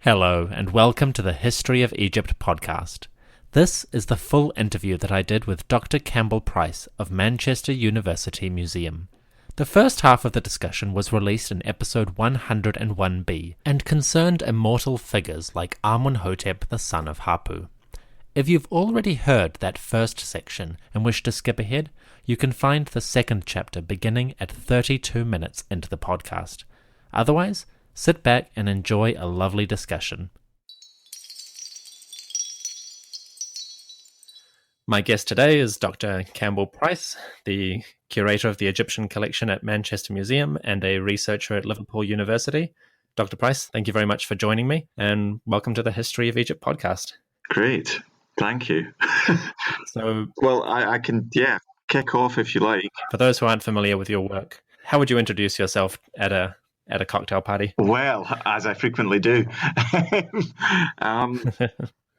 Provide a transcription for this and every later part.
Hello, and welcome to the History of Egypt podcast. This is the full interview that I did with Dr. Campbell Price of Manchester University Museum. The first half of the discussion was released in episode 101b and concerned immortal figures like Amun-hotep, the son of Hapu. If you've already heard that first section and wish to skip ahead, you can find the second chapter beginning at 32 minutes into the podcast. Otherwise, sit back and enjoy a lovely discussion. My guest today is Dr. Campbell Price, the curator of the Egyptian collection at Manchester Museum and a researcher at Liverpool University. Dr. Price, thank you very much for joining me, and welcome to the History of Egypt podcast. Great. Thank you. Well, I can kick off if you like. For those who aren't familiar with your work, how would you introduce yourself at a cocktail party? Well, as I frequently do.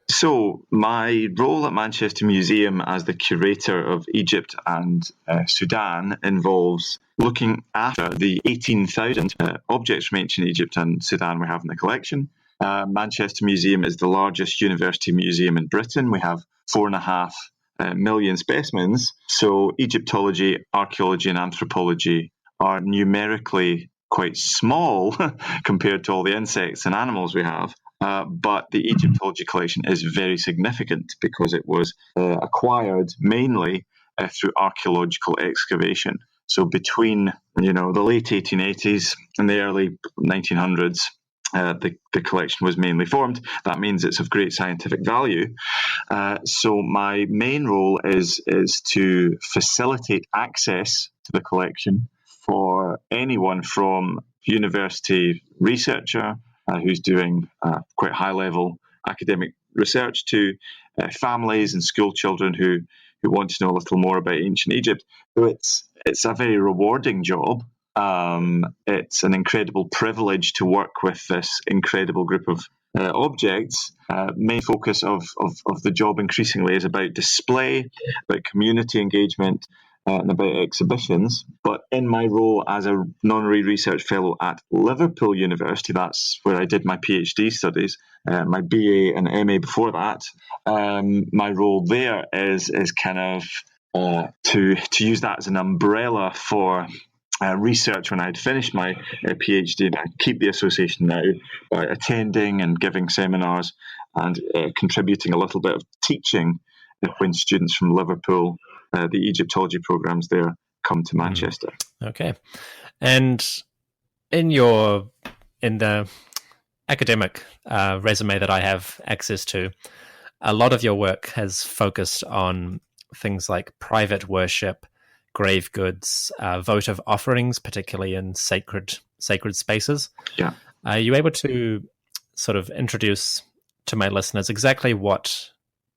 So my role at Manchester Museum as the curator of Egypt and Sudan involves looking after the 18,000 objects from ancient Egypt and Sudan we have in the collection. Manchester Museum is the largest university museum in Britain. We have 4.5 million specimens. So Egyptology, archaeology and anthropology are numerically quite small compared to all the insects and animals we have. But the Egyptology collection is very significant because it was acquired mainly through archaeological excavation. So between the late 1880s and the early 1900s, the collection was mainly formed. That means it's of great scientific value. So my main role is to facilitate access to the collection for anyone from university researcher who's doing quite high-level academic research to families and school children who want to know a little more about ancient Egypt. So it's a very rewarding job. It's an incredible privilege to work with this incredible group of objects. Main focus of the job increasingly is about display, about community engagement, and about exhibitions. But in my role as a honorary research fellow at Liverpool University, that's where I did my PhD studies, my BA and MA before that, my role there is kind of to use that as an umbrella for research when I'd finished my PhD, and I keep the association now by attending and giving seminars and contributing a little bit of teaching when students from Liverpool, the Egyptology programs there, come to Manchester. Okay. And in the academic resume that I have access to, a lot of your work has focused on things like private worship, grave goods, votive offerings, particularly in sacred spaces. Yeah. Are you able to sort of introduce to my listeners exactly what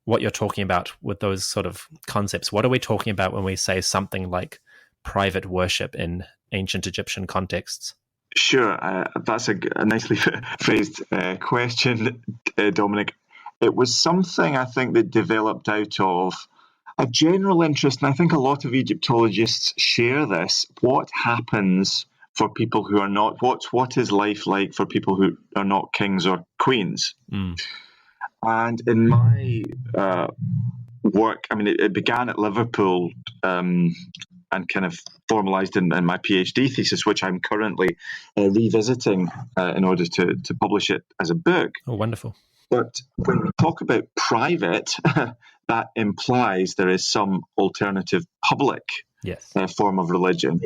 you're talking about with those sort of concepts? What are we talking about when we say something like private worship in ancient Egyptian contexts? Sure. That's a nicely phrased question, Dominic. It was something I think that developed out of a general interest, and I think a lot of Egyptologists share this. What happens for people who are not, what is life like for people who are not kings or queens? And in my work, I mean, it began at Liverpool and kind of formalized in my PhD thesis, which I'm currently revisiting in order to publish it as a book. Oh, wonderful. But when we talk about private, that implies there is some alternative public form of religion.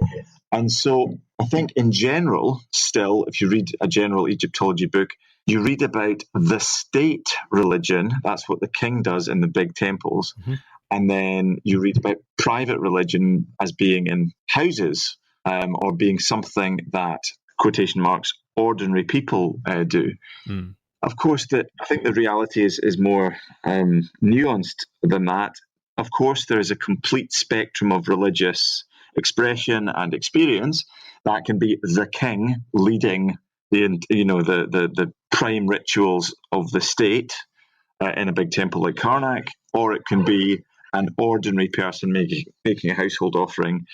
And so I think in general, still, if you read a general Egyptology book, you read about the state religion. That's what the king does in the big temples. Mm-hmm. And then you read about private religion as being in houses or being something that, quotation marks, ordinary people do. Mm. Of course, I think the reality is more nuanced than that. Of course, there is a complete spectrum of religious expression and experience that can be the king leading the prime rituals of the state in a big temple like Karnak, or it can be an ordinary person making a household offering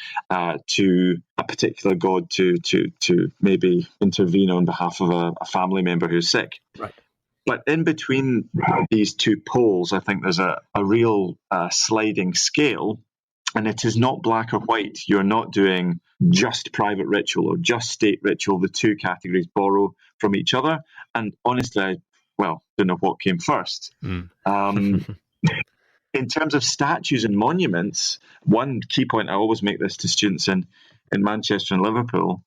to a particular god to maybe intervene on behalf of a family member who's sick. Right. But in between these two poles, I think there's a real sliding scale, and it is not black or white. You're not doing just private ritual or just state ritual. The two categories borrow from each other. And honestly, I don't know what came first. In terms of statues and monuments, one key point, I always make this to students in Manchester and Liverpool,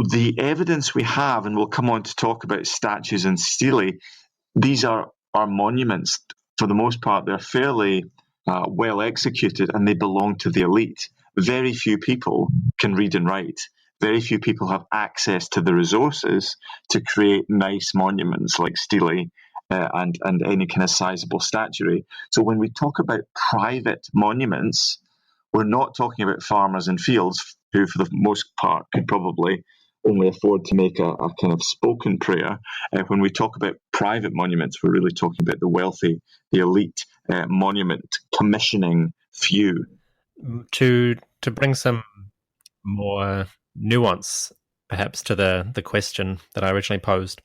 the evidence we have, and we'll come on to talk about statues and stele, these are monuments. For the most part, they're fairly well executed, and they belong to the elite. Very few people can read and write. Very few people have access to the resources to create nice monuments like stele and any kind of sizable statuary. So when we talk about private monuments, we're not talking about farmers in fields who, for the most part, could probably only afford to make a kind of spoken prayer. When we talk about private monuments, we're really talking about the wealthy, the elite monument commissioning few. To bring some more nuance, perhaps, to the question that I originally posed.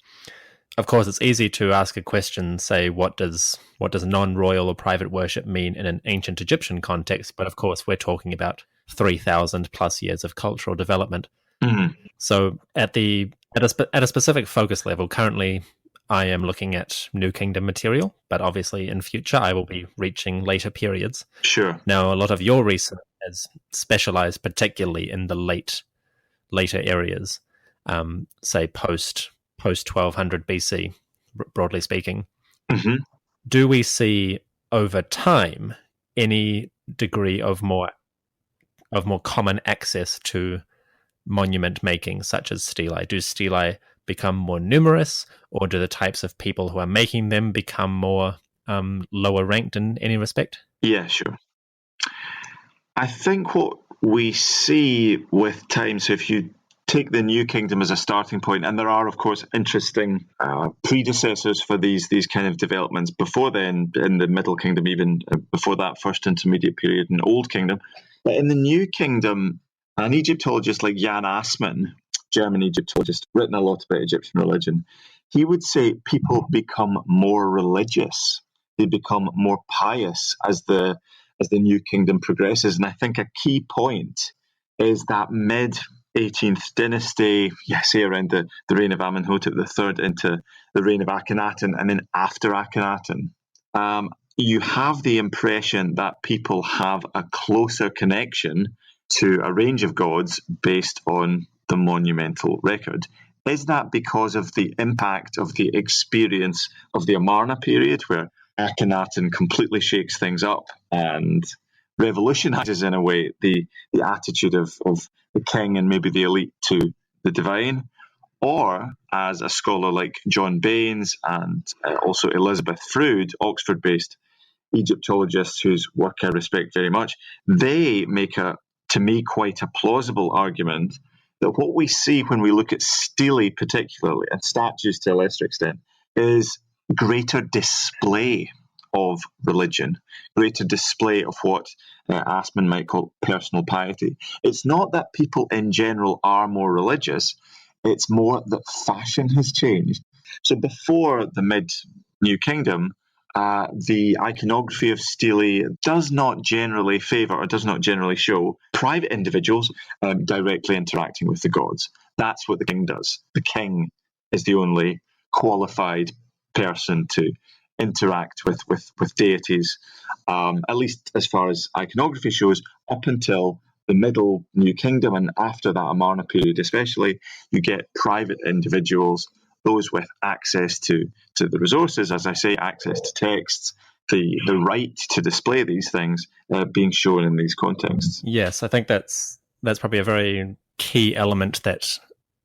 Of course, it's easy to ask a question, say, what does non-royal or private worship mean in an ancient Egyptian context? But of course, we're talking about 3,000 plus years of cultural development. Mm. So at a specific focus level, currently I am looking at New Kingdom material, but obviously in future I will be reaching later periods. Sure. Now, a lot of your research has specialized particularly in the later areas, say post 1200 BC, broadly speaking. Mm-hmm. Do we see over time any degree of more common access to monument making, such as stelae? Do stelae become more numerous, or do the types of people who are making them become more lower ranked in any respect? Yeah, sure. I think what we see with time, so if you take the New Kingdom as a starting point, and there are, of course, interesting predecessors for these kind of developments before then, in the Middle Kingdom, even before that first intermediate period in Old Kingdom. But in the New Kingdom, an Egyptologist like Jan Assmann, German Egyptologist, written a lot about Egyptian religion, he would say people become more religious. They become more pious as the New Kingdom progresses. And I think a key point is that mid-18th dynasty, say around the reign of Amenhotep III into the reign of Akhenaten, and then after Akhenaten, you have the impression that people have a closer connection to a range of gods based on the monumental record. Is that because of the impact of the experience of the Amarna period, where Akhenaten completely shakes things up and revolutionizes, in a way, the attitude of the king and maybe the elite to the divine? Or, as a scholar like John Baines and also Elizabeth Froude, Oxford-based Egyptologists whose work I respect very much, they make to me, quite a plausible argument that what we see when we look at stele particularly, and statues to a lesser extent, is greater display of religion, greater display of what Assmann might call personal piety. It's not that people in general are more religious, it's more that fashion has changed. So before the mid-New Kingdom, the iconography of stele does not generally favour or does not generally show private individuals directly interacting with the gods. That's what the king does. The king is the only qualified person to interact with deities, at least as far as iconography shows, up until the middle New Kingdom, and after that Amarna period especially, you get private individuals, those with access to the resources, as I say, access to texts, the right to display these things being shown in these contexts. Yes, I think that's probably a very key element that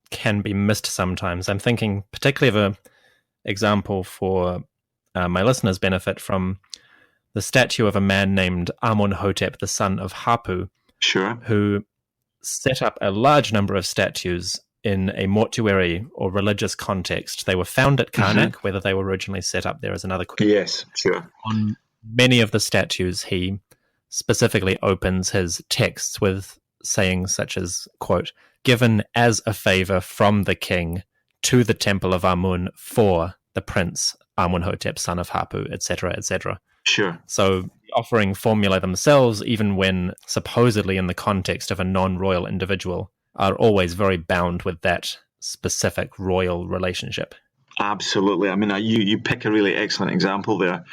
can be missed sometimes. I'm thinking particularly of an example for my listeners' benefit from the statue of a man named Amun-hotep, the son of Hapu, sure, who set up a large number of statues in a mortuary or religious context. They were found at Karnak. Mm-hmm. Whether they were originally set up there is another question. Yes, sure. On many of the statues, he specifically opens his texts with sayings such as, quote, "Given as a favor from the king to the temple of Amun for the prince Amenhotep, son of Hapu, etc., etc. Sure. So the offering formula themselves, even when supposedly in the context of a non-royal individual, are always very bound with that specific royal relationship. Absolutely. I mean, you pick a really excellent example there.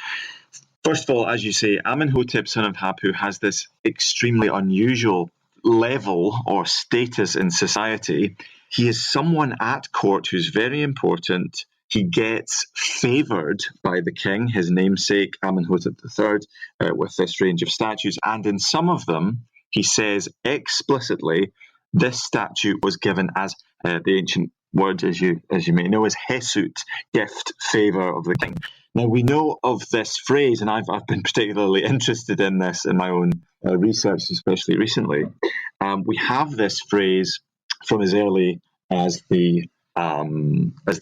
First of all, as you say, Amenhotep, son of Hapu, has this extremely unusual level or status in society. He is someone at court who's very important. He gets favoured by the king, his namesake, Amenhotep III, with this range of statues. And in some of them, he says explicitly, this statue was given as the ancient word, as you may know, is hesut, gift, favour of the king. Now, we know of this phrase, and I've been particularly interested in this in my own research, especially recently. We have this phrase from as early as the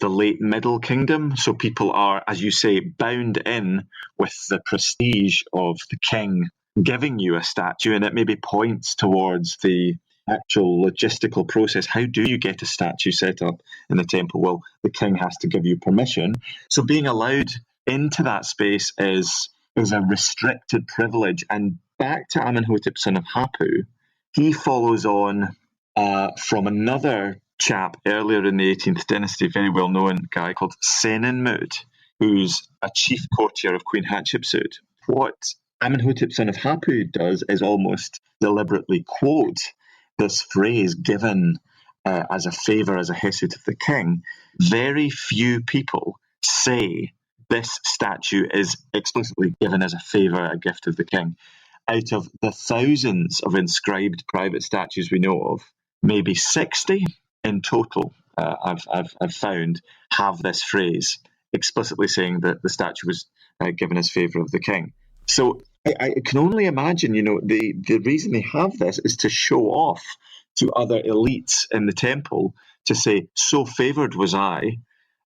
late Middle Kingdom. So people are, as you say, bound in with the prestige of the king giving you a statue, and it maybe points towards the actual logistical process. How do you get a statue set up in the temple? Well, the king has to give you permission. So being allowed into that space is a restricted privilege. And back to Amenhotep, son of Hapu, he follows on from another chap earlier in the 18th dynasty, very well-known guy called Senenmut, who's a chief courtier of Queen Hatshepsut. What Amenhotep, son of Hapu, does is almost deliberately quote this phrase given as a favour, as a hesut of the king. Very few people say this statue is explicitly given as a favour, a gift of the king. Out of the thousands of inscribed private statues we know of, maybe 60 in total, I've found, have this phrase explicitly saying that the statue was given as favour of the king. So I can only imagine, the reason they have this is to show off to other elites in the temple to say, so favoured was I,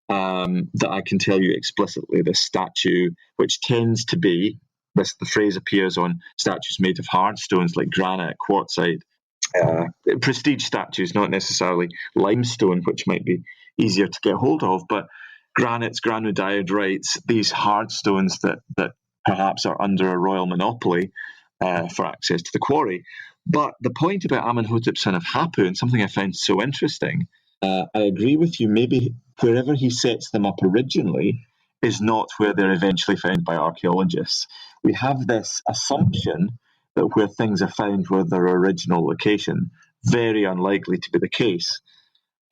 that I can tell you explicitly this statue, which tends to be, the phrase appears on statues made of hard stones like granite, quartzite, prestige statues, not necessarily limestone, which might be easier to get hold of, but granites, granodiorites, these hard stones that perhaps are under a royal monopoly for access to the quarry. But the point about Amenhotep, son of Hapu, and something I found so interesting, I agree with you, maybe wherever he sets them up originally is not where they're eventually found by archaeologists. We have this assumption that where things are found were their original location, very unlikely to be the case.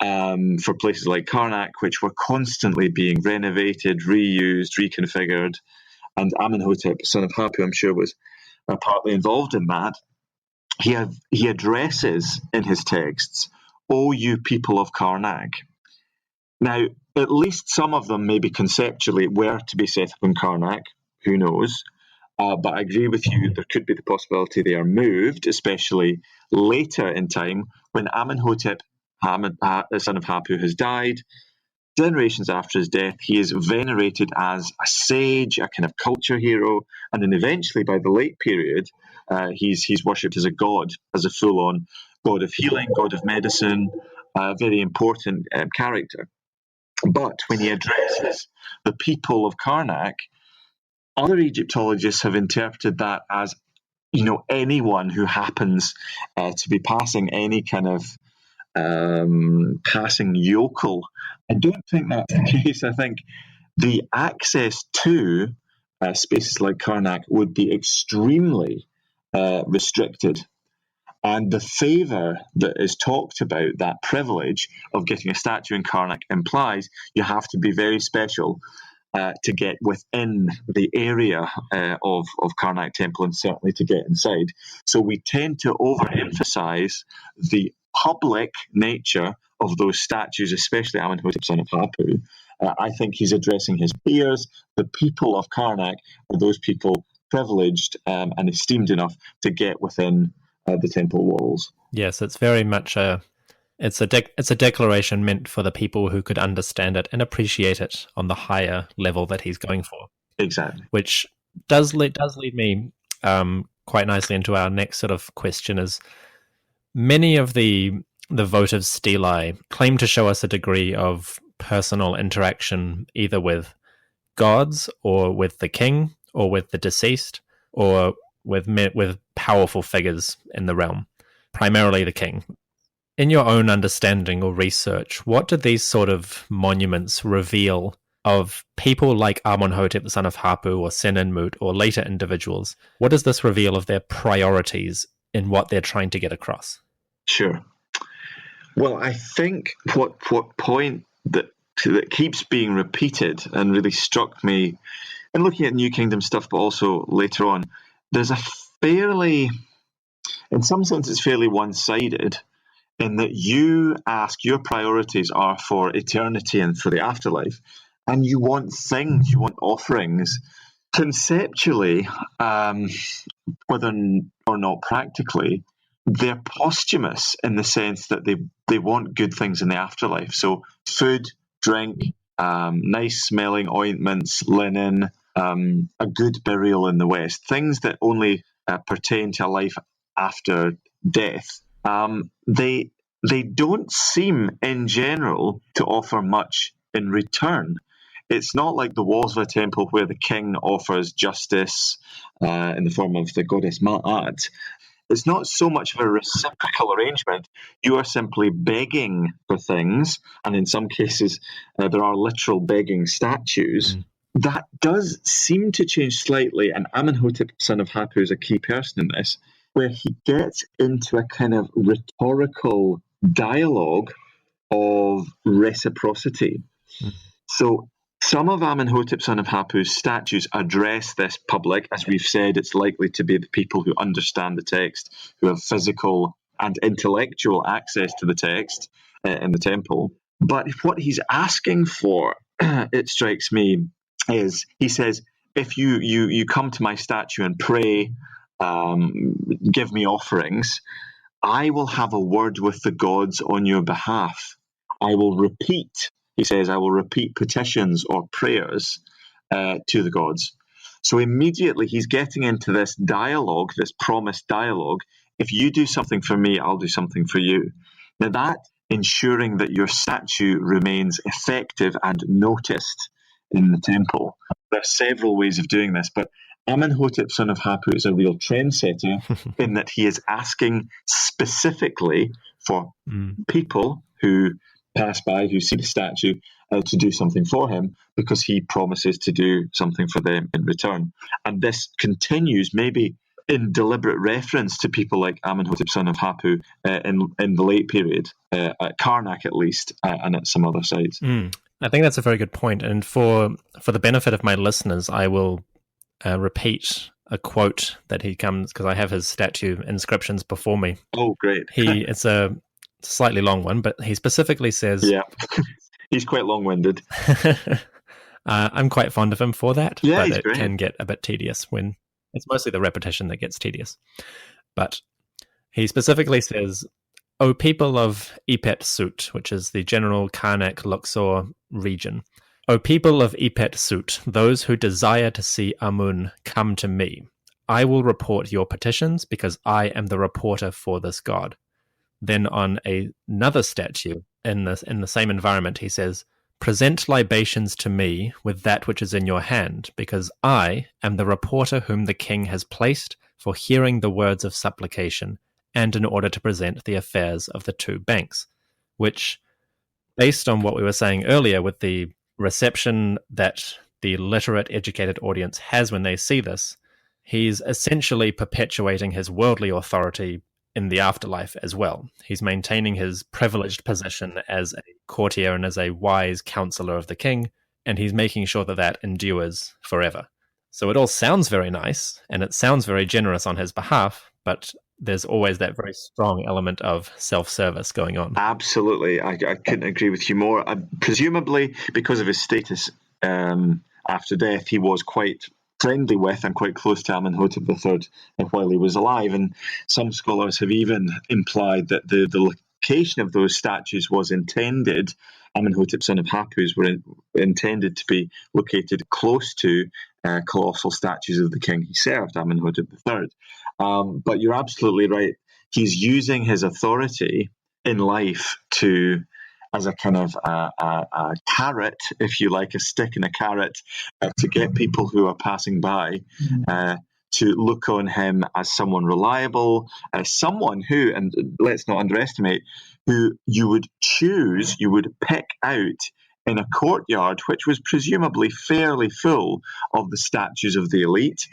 For places like Karnak, which were constantly being renovated, reused, reconfigured, and Amenhotep, son of Hapu, I'm sure was partly involved in that. He addresses in his texts, "O you people of Karnak." Now, at least some of them maybe conceptually were to be set up in Karnak, who knows? But I agree with you, there could be the possibility they are moved, especially later in time when Amenhotep, the son of Hapu, has died. Generations after his death, he is venerated as a sage, a kind of culture hero, and then eventually, by the late period, he's worshipped as a god, as a full-on god of healing, god of medicine, a very important character. But when he addresses the people of Karnak, other Egyptologists have interpreted that as, anyone who happens to be passing any kind of passing yokel. I don't think that's the case. I think the access to spaces like Karnak would be extremely restricted. And the favour that is talked about, that privilege of getting a statue in Karnak, implies you have to be very special to get within the area of Karnak Temple, and certainly to get inside. So we tend to overemphasize the public nature of those statues, especially Amenhotep, son of Hapu. I think he's addressing his peers. The people of Karnak are those people privileged and esteemed enough to get within the temple walls. Yes, it's very much it's a declaration meant for the people who could understand it and appreciate it on the higher level that he's going for. Exactly. Which does lead me quite nicely into our next sort of question: is many of the votive stelae claim to show us a degree of personal interaction, either with gods or with the king or with the deceased or with powerful figures in the realm, primarily the king. In your own understanding or research, what do these sort of monuments reveal of people like Amenhotep, the son of Hapu, or Senenmut, or later individuals? What does this reveal of their priorities in what they're trying to get across? Sure. Well, I think what point that keeps being repeated and really struck me in looking at New Kingdom stuff, but also later on, there's a fairly, in some sense, it's fairly one-sided in that you ask, your priorities are for eternity and for the afterlife, and you want things, you want offerings. Conceptually, whether or not practically, they're posthumous in the sense that they want good things in the afterlife. So food, drink, nice smelling ointments, linen, a good burial in the West, things that only pertain to a life after death. They don't seem, in general, to offer much in return. It's not like the walls of a temple where the king offers justice in the form of the goddess Ma'at. It's not so much of a reciprocal arrangement. You are simply begging for things, and in some cases, there are literal begging statues. That does seem to change slightly, and Amenhotep, son of Hapu, is a key person in this, where he gets into a kind of rhetorical dialogue of reciprocity. So some of Amenhotep, son of Hapu's statues address this public. As we've said, it's likely to be the people who understand the text, who have physical and intellectual access to the text in the temple. But what he's asking for, it strikes me, is he says, if you come to my statue and pray, give me offerings, I will have a word with the gods on your behalf. I will repeat, he says, I will repeat petitions or prayers to the gods. So immediately he's getting into this dialogue, this promised dialogue. If you do something for me, I'll do something for you. Now that ensuring that your statue remains effective and noticed in the temple. There are several ways of doing this, but Amenhotep, son of Hapu, is a real trendsetter in that he is asking specifically for people who pass by, who see the statue, to do something for him, because he promises to do something for them in return. And this continues, maybe in deliberate reference to people like Amenhotep, son of Hapu, in the late period, at Karnak at least, and at some other sites. I think that's a very good point. And for the benefit of my listeners, I will repeat a quote that he comes, because I have his statue inscriptions before me. Oh, great. It's a slightly long one, but he specifically says... Yeah, he's quite long-winded. I'm quite fond of him for that, yeah, but it great. Can get a bit tedious when... It's mostly the repetition that gets tedious. But he specifically says, O people of Epet Sut, which is the general Karnak Luxor region, O people of Epet Sut, those who desire to see Amun, come to me. I will report your petitions, because I am the reporter for this god. Then on another statue in the same environment, he says, Present libations to me with that which is in your hand, because I am the reporter whom the king has placed for hearing the words of supplication, and in order to present the affairs of the two banks, which, based on what we were saying earlier with the reception that the literate, educated audience has when they see this, he's essentially perpetuating his worldly authority in the afterlife as well. He's maintaining his privileged position as a courtier and as a wise counselor of the king, and he's making sure that that endures forever. So it all sounds very nice, and it sounds very generous on his behalf, but there's always that very strong element of self-service going on. Absolutely. I couldn't agree with you more. Presumably, because of his status after death, he was quite friendly with and quite close to Amenhotep III while he was alive. And some scholars have even implied that the location of those statues was intended, Amenhotep, son of Hapu's, were intended to be located close to colossal statues of the king he served, Amenhotep III. But you're absolutely right. He's using his authority in life to as a kind of a carrot, if you like, a stick and a carrot, to get people who are passing by to look on him as someone reliable, as someone who, and let's not underestimate, who you would pick out in a courtyard which was presumably fairly full of the statues of the elite.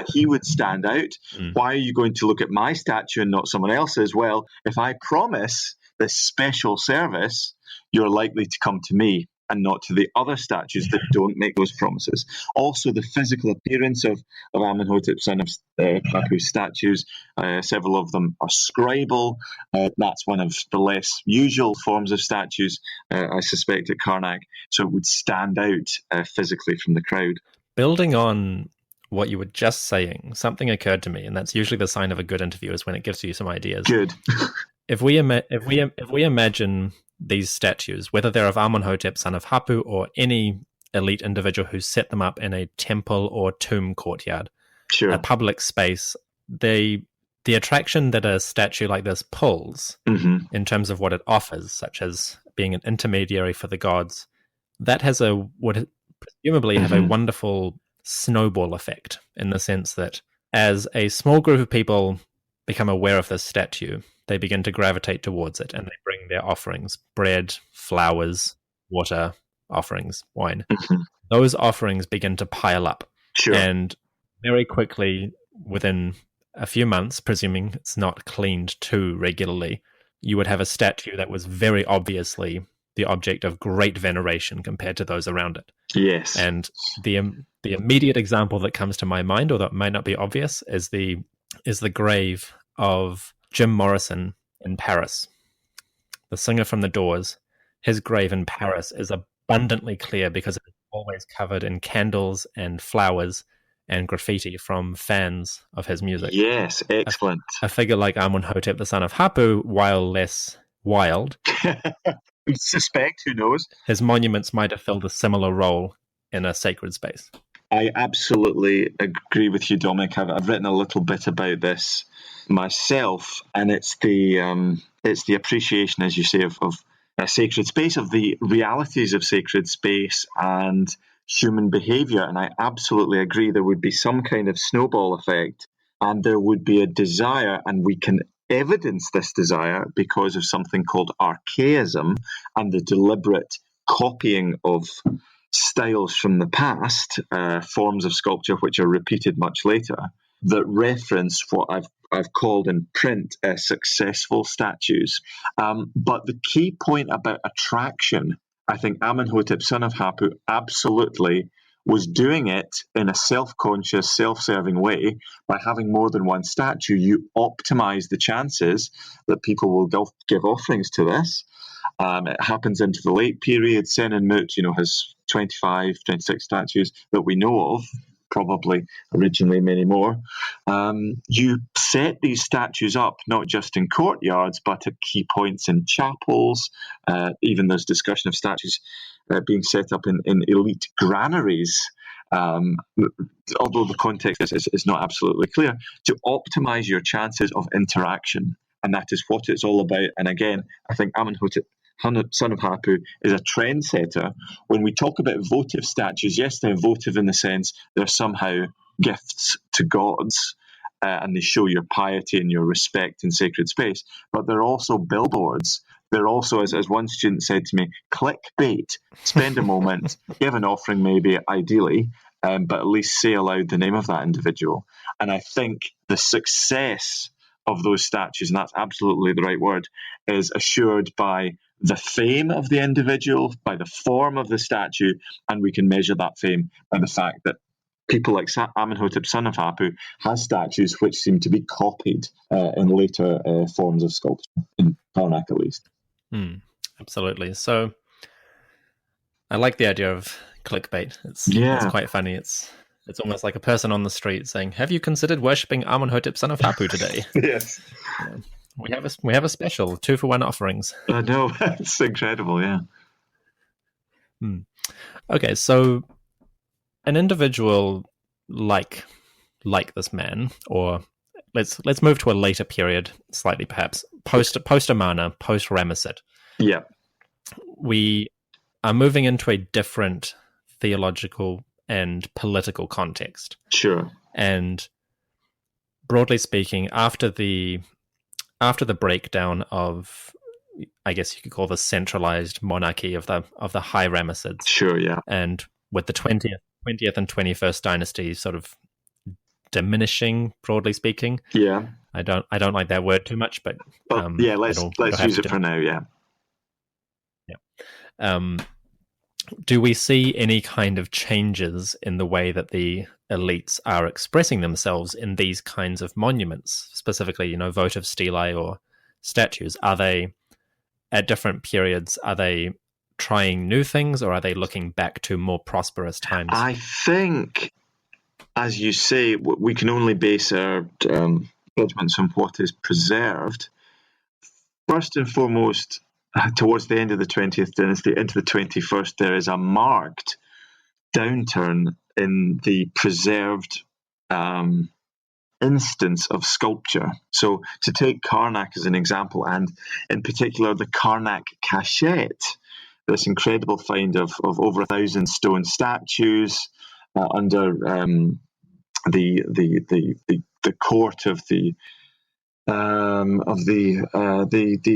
He would stand out. Why are you going to look at my statue and not someone else's? Well, if I promise this special service, you're likely to come to me and not to the other statues that don't make those promises. Also, the physical appearance of Amenhotep, son of Hapu's statues, several of them are scribal. That's one of the less usual forms of statues, I suspect, at Karnak. So it would stand out physically from the crowd. Building on what you were just saying, something occurred to me, and that's usually the sign of a good interview, is when it gives you some ideas. Good. If we imagine these statues, whether they're of Amenhotep, son of Hapu, or any elite individual who set them up in a temple or tomb courtyard, sure, a public space, the attraction that a statue like this pulls in terms of what it offers, such as being an intermediary for the gods, that would presumably have a wonderful snowball effect, in the sense that as a small group of people become aware of this statue, they begin to gravitate towards it, and they bring their offerings: bread, flowers, water, offerings, wine. Those offerings begin to pile up. Sure. And very quickly, within a few months, presuming it's not cleaned too regularly, you would have a statue that was very obviously the object of great veneration compared to those around it. Yes. And the immediate example that comes to my mind, or that might not be obvious, is the grave of Jim Morrison in Paris, the singer from The Doors. His grave in Paris is abundantly clear because it's always covered in candles and flowers and graffiti from fans of his music. Yes, excellent. A figure like Amenhotep, the son of Hapu, while less wild, we suspect, who knows, his monuments might have filled a similar role in a sacred space. I absolutely agree with you, Dominic. I've written a little bit about this myself, and it's the appreciation, as you say, of a sacred space, of the realities of sacred space and human behavior. And I absolutely agree there would be some kind of snowball effect, and there would be a desire, and we can evidence this desire because of something called archaism and the deliberate copying of styles from the past, forms of sculpture which are repeated much later, that reference what I've called in print successful statues. But the key point about attraction, I think Amenhotep, son of Hapu, absolutely was doing it in a self-conscious, self-serving way. By having more than one statue, you optimize the chances that people will give offerings to this. It happens into the late period. Senenmut, has 25, 26 statues that we know of, probably originally many more. You set these statues up not just in courtyards, but at key points in chapels. Even there's discussion of statues being set up in elite granaries, although the context is not absolutely clear, to optimize your chances of interaction. And that is what it's all about. And again, I think Amenhotep, son of Hapu, is a trendsetter. When we talk about votive statues, yes, they're votive in the sense they're somehow gifts to gods, and they show your piety and your respect in sacred space, but they're also billboards. They're also, as one student said to me, clickbait. Spend a moment, give an offering maybe, ideally, but at least say aloud the name of that individual. And I think the success of those statues, and that's absolutely the right word, is assured by the fame of the individual, by the form of the statue, and we can measure that fame by the fact that people like Amenhotep, son of Hapu, has statues which seem to be copied in later forms of sculpture, in Karnak at least. Absolutely. So I like the idea of clickbait. It's quite funny. It's almost like a person on the street saying, "Have you considered worshipping Amenhotep, son of Hapu today?" Yes. We have a special 2-for-1 offerings. I know. It's incredible, yeah. Okay, so an individual like this man, or let's move to a later period, slightly perhaps post Amana, post Ramesset. Yeah. we are moving into a different theological and political context. Sure. And broadly speaking, after the breakdown of, I guess you could call the centralized monarchy of the High Ramessids, Sure, yeah. and with the 20th and 21st dynasty sort of diminishing, broadly speaking. Yeah. I don't like that word too much, but yeah, let's use it for now. Yeah. Do we see any kind of changes in the way that the elites are expressing themselves in these kinds of monuments, specifically, votive stelae or statues? Are they, at different periods, are they trying new things, or are they looking back to more prosperous times? I think, as you say, we can only base our judgments on what is preserved. First and foremost, towards the end of the 20th dynasty into the 21st, there is a marked downturn in the preserved instance of sculpture. So to take Karnak as an example, and in particular the Karnak cachette, this incredible find of over 1,000 stone statues under the court of the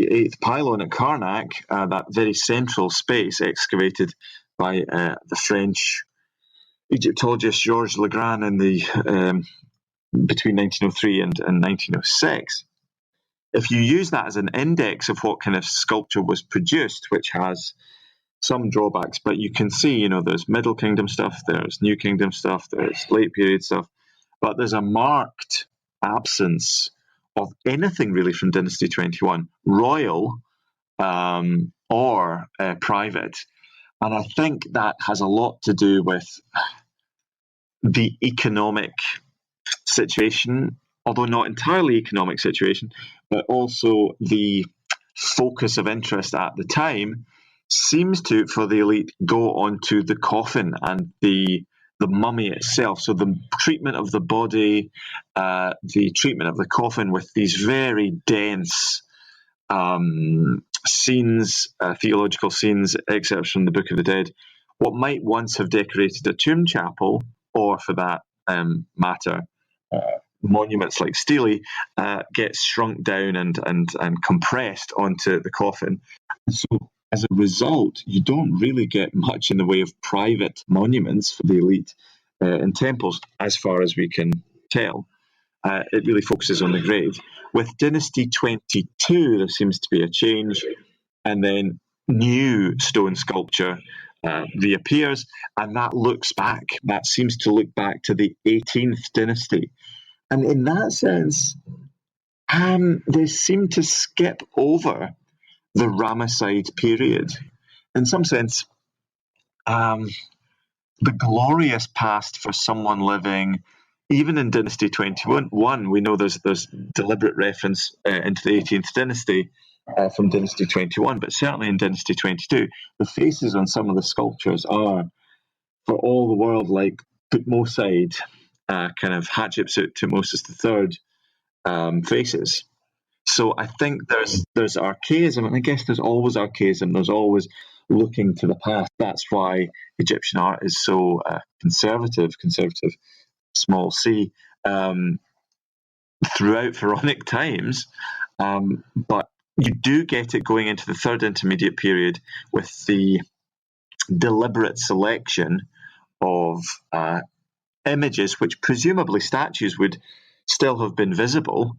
eighth pylon at Karnak, that very central space excavated by the French Egyptologist Georges Legrand in the between 1903 and 1906. If you use that as an index of what kind of sculpture was produced, which has some drawbacks, but you can see, there's Middle Kingdom stuff, there's New Kingdom stuff, there's late period stuff, but there's a marked absence of anything really from Dynasty 21, royal or private. And I think that has a lot to do with the economic situation, although not entirely economic situation, but also the focus of interest at the time seems to, for the elite, go onto the coffin and the mummy itself. So the treatment of the body, the treatment of the coffin with these very dense scenes, theological scenes, excerpts from the Book of the Dead. What might once have decorated a tomb chapel, or for that matter, monuments like stelae, gets shrunk down and compressed onto the coffin. So as a result, you don't really get much in the way of private monuments for the elite in temples, as far as we can tell. It really focuses on the grave. With Dynasty 22, there seems to be a change, and then new stone sculpture reappears, and that seems to look back to the 18th dynasty. And in that sense, they seem to skip over the Ramesside period. In some sense, the glorious past for someone living, even in Dynasty 21, we know there's deliberate reference into the 18th dynasty from Dynasty 21, but certainly in Dynasty 22, the faces on some of the sculptures are, for all the world, like Thutmoside, kind of Hatshepsut, Thutmosis III faces. So I think there's archaism, and I guess there's always archaism. There's always looking to the past. That's why Egyptian art is so conservative, small c, throughout pharaonic times. But you do get it going into the third intermediate period with the deliberate selection of images, which presumably statues would still have been visible.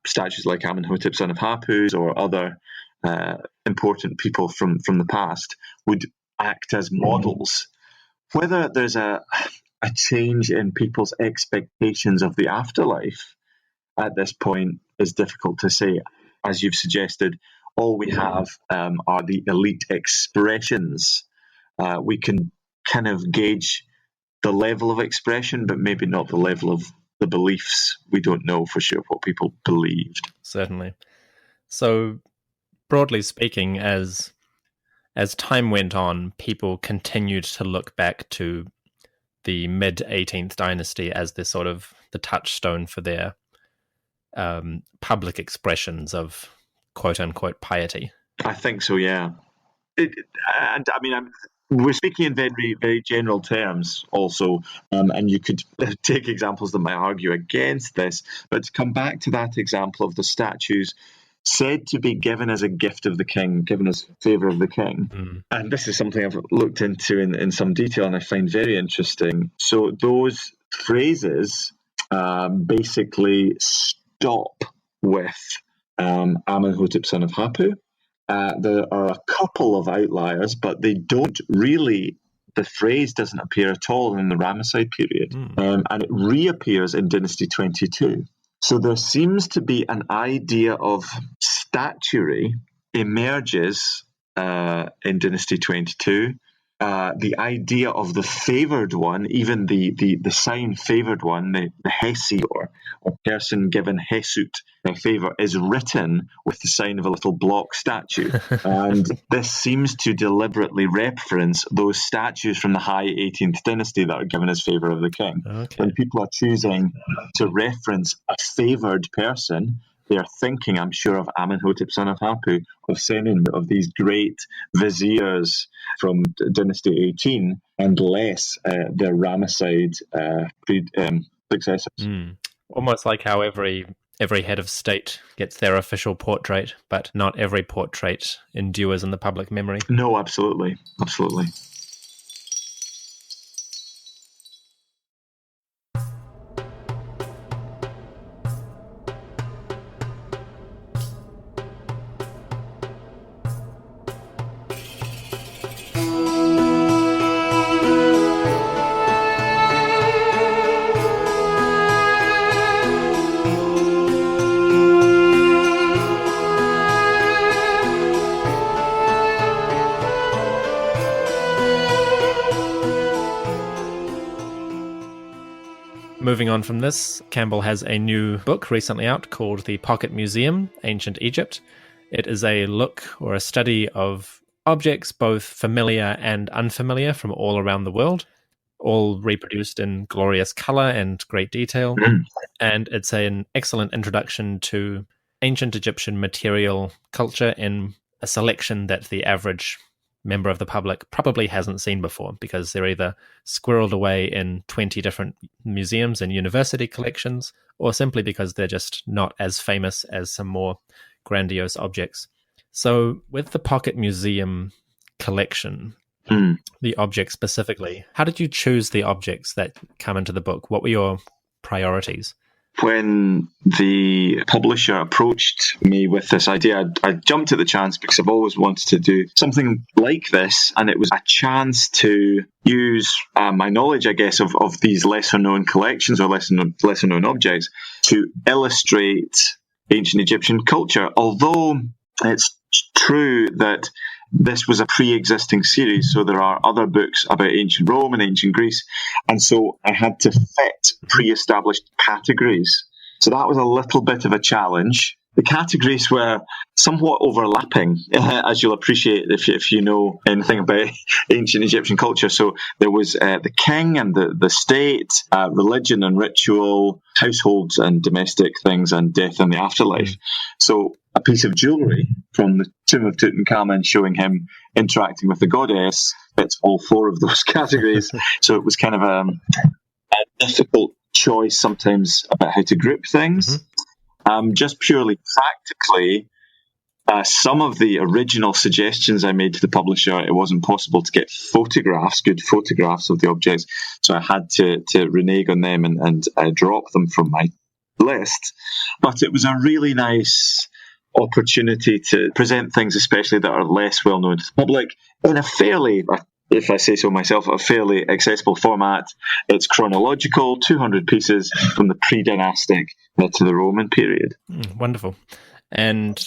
Statues like Amenhotep, son of Hapuz, or other important people from the past would act as models. Whether there's a change in people's expectations of the afterlife at this point is difficult to say. As you've suggested, all we have are the elite expressions. We can kind of gauge the level of expression, but maybe not the level of the beliefs. We don't know for sure what people believed. Certainly. So, broadly speaking, as time went on, people continued to look back to the mid-18th dynasty as the sort of the touchstone for their public expressions of quote-unquote piety. I think so, yeah. And I mean, we're speaking in very, very general terms also, and you could take examples that might argue against this, but to come back to that example of the statues said to be given as a gift of the king, given as favour of the king. And this is something I've looked into in some detail and I find very interesting. So those phrases basically stop with Amenhotep, son of Hapu. There are a couple of outliers, but they don't really. The phrase doesn't appear at all in the Ramesside period, and it reappears in Dynasty 22. So there seems to be an idea of statuary emerges in Dynasty 22. The idea of the favoured one, even the sign favoured one, the hesi or person given hesut, favour, is written with the sign of a little block statue. And this seems to deliberately reference those statues from the high 18th dynasty that are given as favour of the king. Okay. When people are choosing to reference a favoured person, they are thinking, I'm sure, of Amenhotep, son of Hapu, of Senin, of these great viziers from Dynasty 18, and less their Ramesside successors. Almost like how every head of state gets their official portrait, but not every portrait endures in the public memory. No, absolutely. Absolutely. Moving on from this, Campbell has a new book recently out called The Pocket Museum, Ancient Egypt. It is a look or a study of objects both familiar and unfamiliar from all around the world, all reproduced in glorious colour and great detail. And it's an excellent introduction to ancient Egyptian material culture in a selection that the average member of the public probably hasn't seen before, because they're either squirreled away in 20 different museums and university collections, or simply because they're just not as famous as some more grandiose objects. So with the Pocket Museum collection, the objects specifically, how did you choose the objects that come into the book? What were your priorities? When the publisher approached me with this idea, I jumped at the chance because I've always wanted to do something like this, and it was a chance to use my knowledge, I guess, of these lesser-known collections or lesser-known objects to illustrate ancient Egyptian culture. Although it's true that this was a pre-existing series, so there are other books about ancient Rome and ancient Greece, and so I had to fit pre-established categories. So that was a little bit of a challenge. The categories were somewhat overlapping, as you'll appreciate if you know anything about ancient Egyptian culture. So there was the king and the state, religion and ritual, households and domestic things, and death and the afterlife. So a piece of jewellery from the tomb of Tutankhamun showing him interacting with the goddess fits all four of those categories. So it was kind of a difficult choice sometimes about how to group things. Just purely practically, some of the original suggestions I made to the publisher, it wasn't possible to get good photographs of the objects, so I had to renege on them and drop them from my list. But it was a really nice opportunity to present things, especially that are less well known to the public, in a fairly, if I say so myself, a fairly accessible format. It's chronological, 200 pieces from the pre-dynastic to the Roman period. Wonderful. And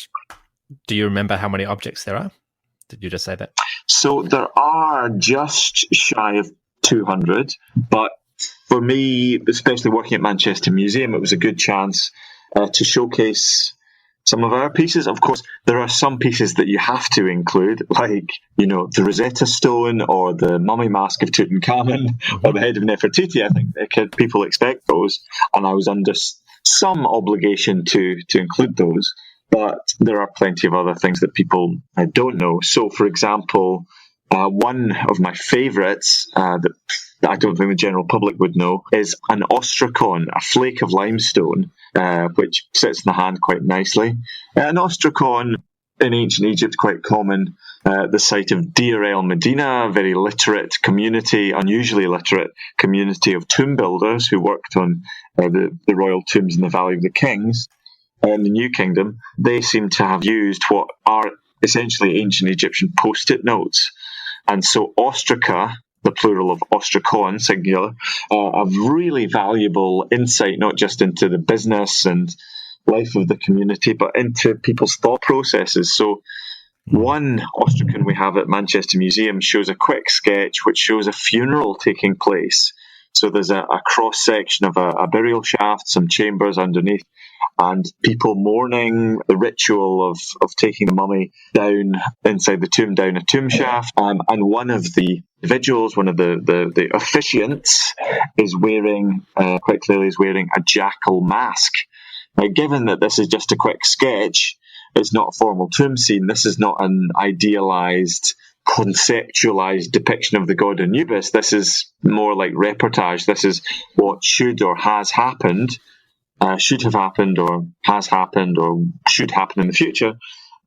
do you remember how many objects there are? Did you just say that? So there are just shy of 200, but for me, especially working at Manchester Museum, it was a good chance to showcase some of our pieces. Of course, there are some pieces that you have to include, like, the Rosetta Stone or the mummy mask of Tutankhamun or the head of Nefertiti. I think people expect those, and I was under some obligation to include those. but there are plenty of other things that people don't know. So, for example, one of my favourites that I don't think the general public would know is an ostracon, a flake of limestone, which sits in the hand quite nicely. An ostracon in ancient Egypt, quite common, the site of Deir el-Medina, a very literate community, unusually literate community of tomb builders who worked on the royal tombs in the Valley of the Kings in the New Kingdom. They seem to have used what are essentially ancient Egyptian post-it notes. And so ostraca, the plural of ostracon, singular, a really valuable insight, not just into the business and life of the community, but into people's thought processes. So one ostracon we have at Manchester Museum shows a quick sketch which shows a funeral taking place. So there's a cross-section of a burial shaft, some chambers underneath, and people mourning the ritual of taking the mummy down inside the tomb, down a tomb shaft. And one of the individuals, one of the officiants, is wearing, quite clearly, is wearing a jackal mask. Now, given that this is just a quick sketch, it's not a formal tomb scene, this is not an idealized, conceptualized depiction of the god Anubis. This is more like reportage. This is what should or has happened, should have happened or has happened or should happen in the future.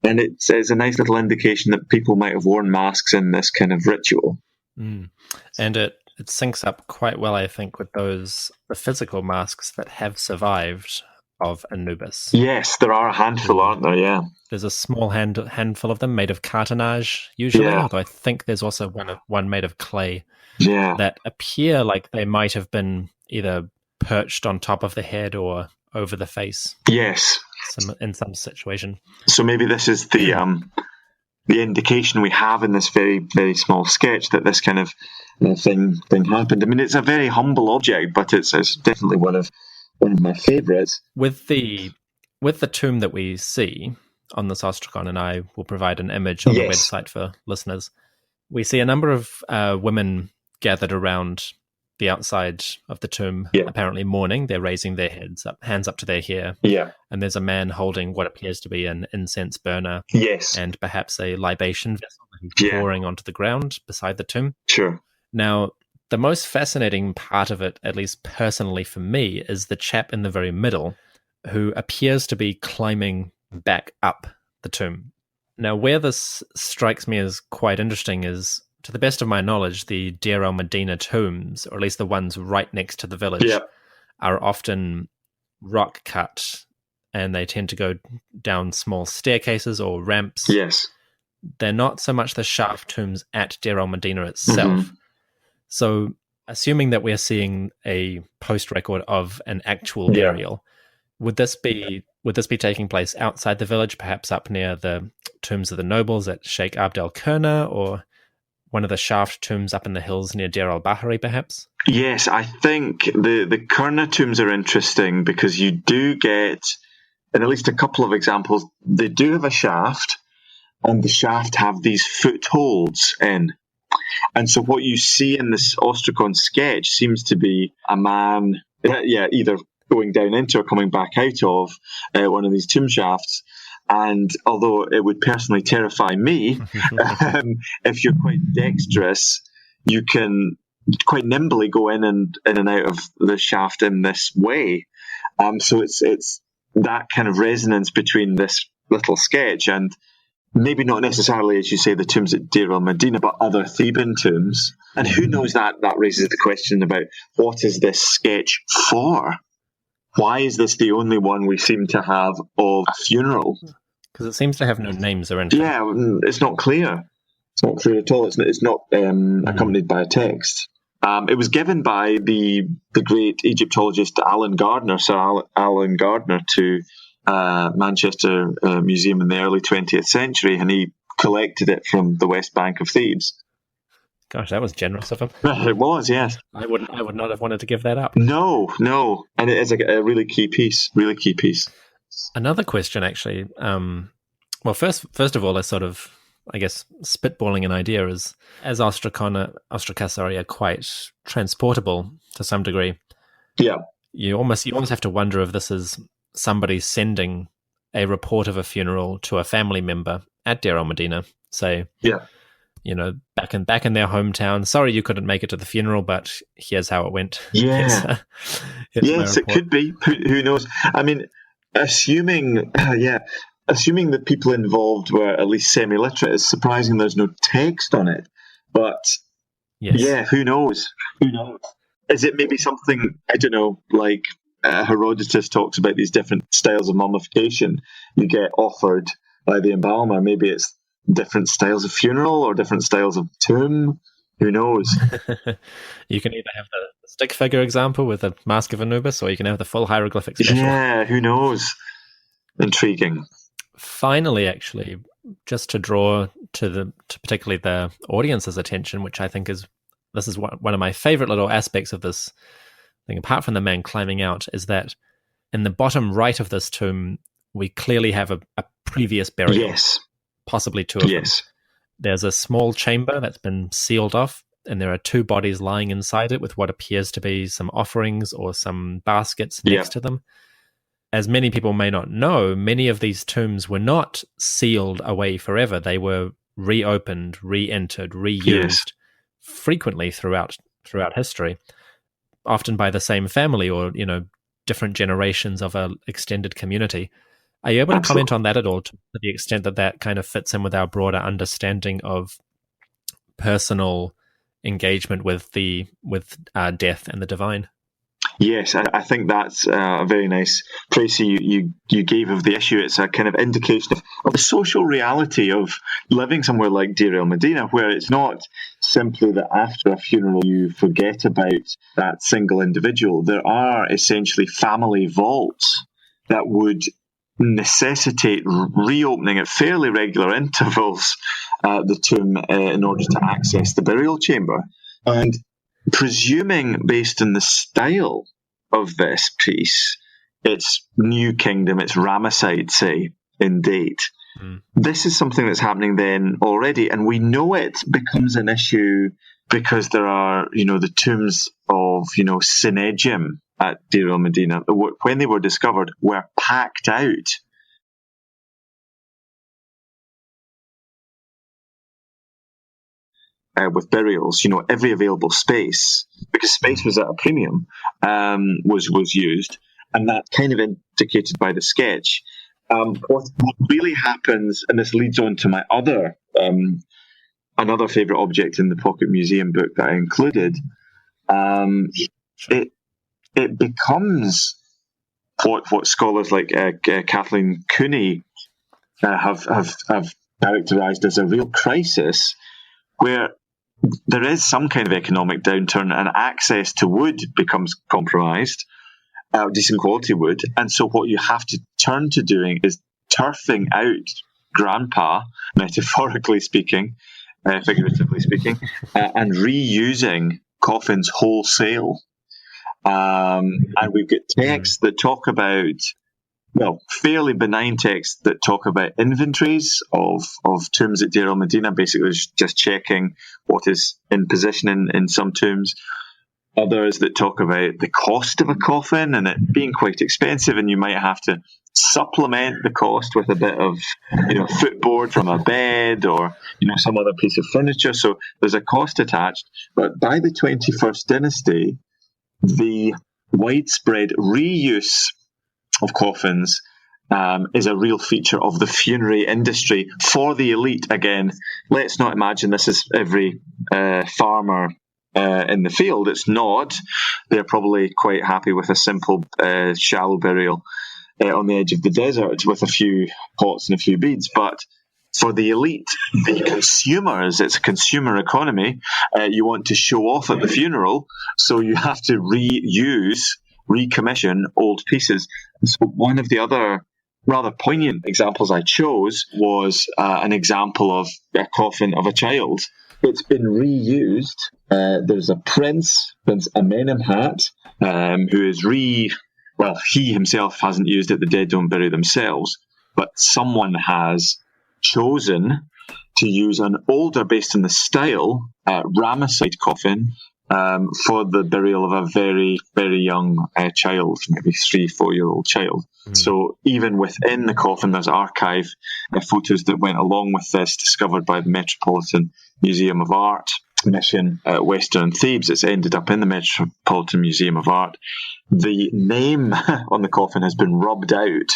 And it's a nice little indication that people might have worn masks in this kind of ritual. And it syncs up quite well, I think, with the physical masks that have survived of Anubis. Yes, there are a handful, aren't there? Yeah. There's a small handful of them made of cartonnage, usually, although I think there's also one made of clay that appear like they might have been either perched on top of the head or over the face. Yes. In some situation. So maybe this is the indication we have in this very, very small sketch that this kind of thing happened. I mean, it's a very humble object, but it's definitely one of my favourites. With the tomb that we see on this ostracon, and I will provide an image on the website for listeners, we see a number of women gathered around the outside of the tomb, apparently mourning. They're raising their hands up to their hair. Yeah. And there's a man holding what appears to be an incense burner. Yes. And perhaps a libation vessel that he's pouring onto the ground beside the tomb. Sure. Now, the most fascinating part of it, at least personally for me, is the chap in the very middle who appears to be climbing back up the tomb. Now, where this strikes me as quite interesting is, to the best of my knowledge, the Deir el-Medina tombs, or at least the ones right next to the village, are often rock cut, and they tend to go down small staircases or ramps. Yes. They're not so much the shaft tombs at Deir el-Medina itself. Mm-hmm. So, assuming that we're seeing a post record of an actual burial, would this be taking place outside the village, perhaps up near the tombs of the nobles at Sheikh Abd al-Qurna, or one of the shaft tombs up in the hills near Deir al-Bahari, perhaps? Yes, I think the Qurna tombs are interesting because you do get, in at least a couple of examples, they do have a shaft, and the shaft have these footholds in. And so what you see in this ostracon sketch seems to be a man, either going down into or coming back out of one of these tomb shafts. And although it would personally terrify me, if you're quite dexterous, you can quite nimbly go in and out of the shaft in this way. So it's that kind of resonance between this little sketch and maybe not necessarily, as you say, the tombs at Deir el-Medina, but other Theban tombs. And who knows, that raises the question about what is this sketch for? Why is this the only one we seem to have of a funeral? Because it seems to have no names or anything. Yeah, it's not clear. It's not clear at all. It's not accompanied by a text. It was given by the great Egyptologist Alan Gardner, Sir Alan Gardner, to Manchester Museum in the early 20th century, and he collected it from the West Bank of Thebes. Gosh, that was generous of him. It was, yes. I would not have wanted to give that up. No. And it is a really key piece. Another question, actually. Well, first of all, a sort of, I guess, spitballing an idea is, as ostraca are quite transportable to some degree. Yeah. You almost have to wonder if this is somebody sending a report of a funeral to a family member at Deir el-Medina, say, back in their hometown, sorry you couldn't make it to the funeral, but here's how it went. Yeah. Yes, it could be. Who knows? I mean, assuming that people involved were at least semi-literate, it's surprising there's no text on it. But who knows? Who knows? Is it maybe something, I don't know, like Herodotus talks about these different styles of mummification you get offered by the embalmer? Maybe it's different styles of funeral or different styles of tomb. Who knows? You can either have the stick figure example with the Mask of Anubis, or you can have the full hieroglyphic special. Yeah, who knows? Intriguing. Finally, actually, just to draw to particularly the audience's attention, which I think is one of my favorite little aspects of this thing, apart from the man climbing out, is that in the bottom right of this tomb, we clearly have a previous burial. Yes. Possibly two of them. There's a small chamber that's been sealed off, and there are two bodies lying inside it with what appears to be some offerings or some baskets next to them. As many people may not know, many of these tombs were not sealed away forever. They were reopened, re-entered, reused frequently throughout history, often by the same family or, different generations of an extended community. Are you able to comment on that at all, to the extent that kind of fits in with our broader understanding of personal engagement with death and the divine? Yes, I think that's a very nice praise you gave of the issue. It's a kind of indication of the social reality of living somewhere like Deir el-Medina, where it's not simply that after a funeral you forget about that single individual. There are essentially family vaults that would necessitate reopening at fairly regular intervals the tomb in order to access the burial chamber. And presuming, based on the style of this piece, it's New Kingdom, it's Ramesside, say, in date. This is something that's happening then already, and we know it becomes an issue because there are, the tombs of, Senedjim at Deir el-Medina, when they were discovered, were packed out. With burials, every available space, because space was at a premium, was used, and that kind of indicated by the sketch. What really happens, and this leads on to my another favourite object in the Pocket Museum book that I included, it becomes what scholars like Kathleen Cooney have characterised as a real crisis, where there is some kind of economic downturn and access to wood becomes compromised, decent quality wood. And so what you have to turn to doing is turfing out grandpa, metaphorically speaking, figuratively speaking, and reusing coffins wholesale. And we've got texts that talk about, fairly benign texts that talk about inventories of tombs at Deir el-Medina, basically just checking what is in position in some tombs. Others that talk about the cost of a coffin and it being quite expensive, and you might have to supplement the cost with a bit of, footboard from a bed or, some other piece of furniture. So there's a cost attached. But by the 21st dynasty, the widespread reuse of coffins is a real feature of the funerary industry for the elite. Again, let's not imagine this is every farmer in the field. It's not. They're probably quite happy with a simple shallow burial on the edge of the desert with a few pots and a few beads. But for the elite, the consumers, it's a consumer economy. You want to show off at the funeral, so you have to recommission old pieces. And so one of the other rather poignant examples I chose was an example of a coffin of a child. It's been reused. There's a Prince Amenemhat, who is he himself hasn't used it, the dead don't bury themselves, but someone has chosen to use an older, based on the style, Ramesside coffin for the burial of a very, very young child, maybe 3-4-year-old child. So even within the coffin, there's archive photos that went along with this, discovered by the Metropolitan Museum of Art mission at Western Thebes. It's ended up in the Metropolitan Museum of Art. The name on the coffin has been rubbed out,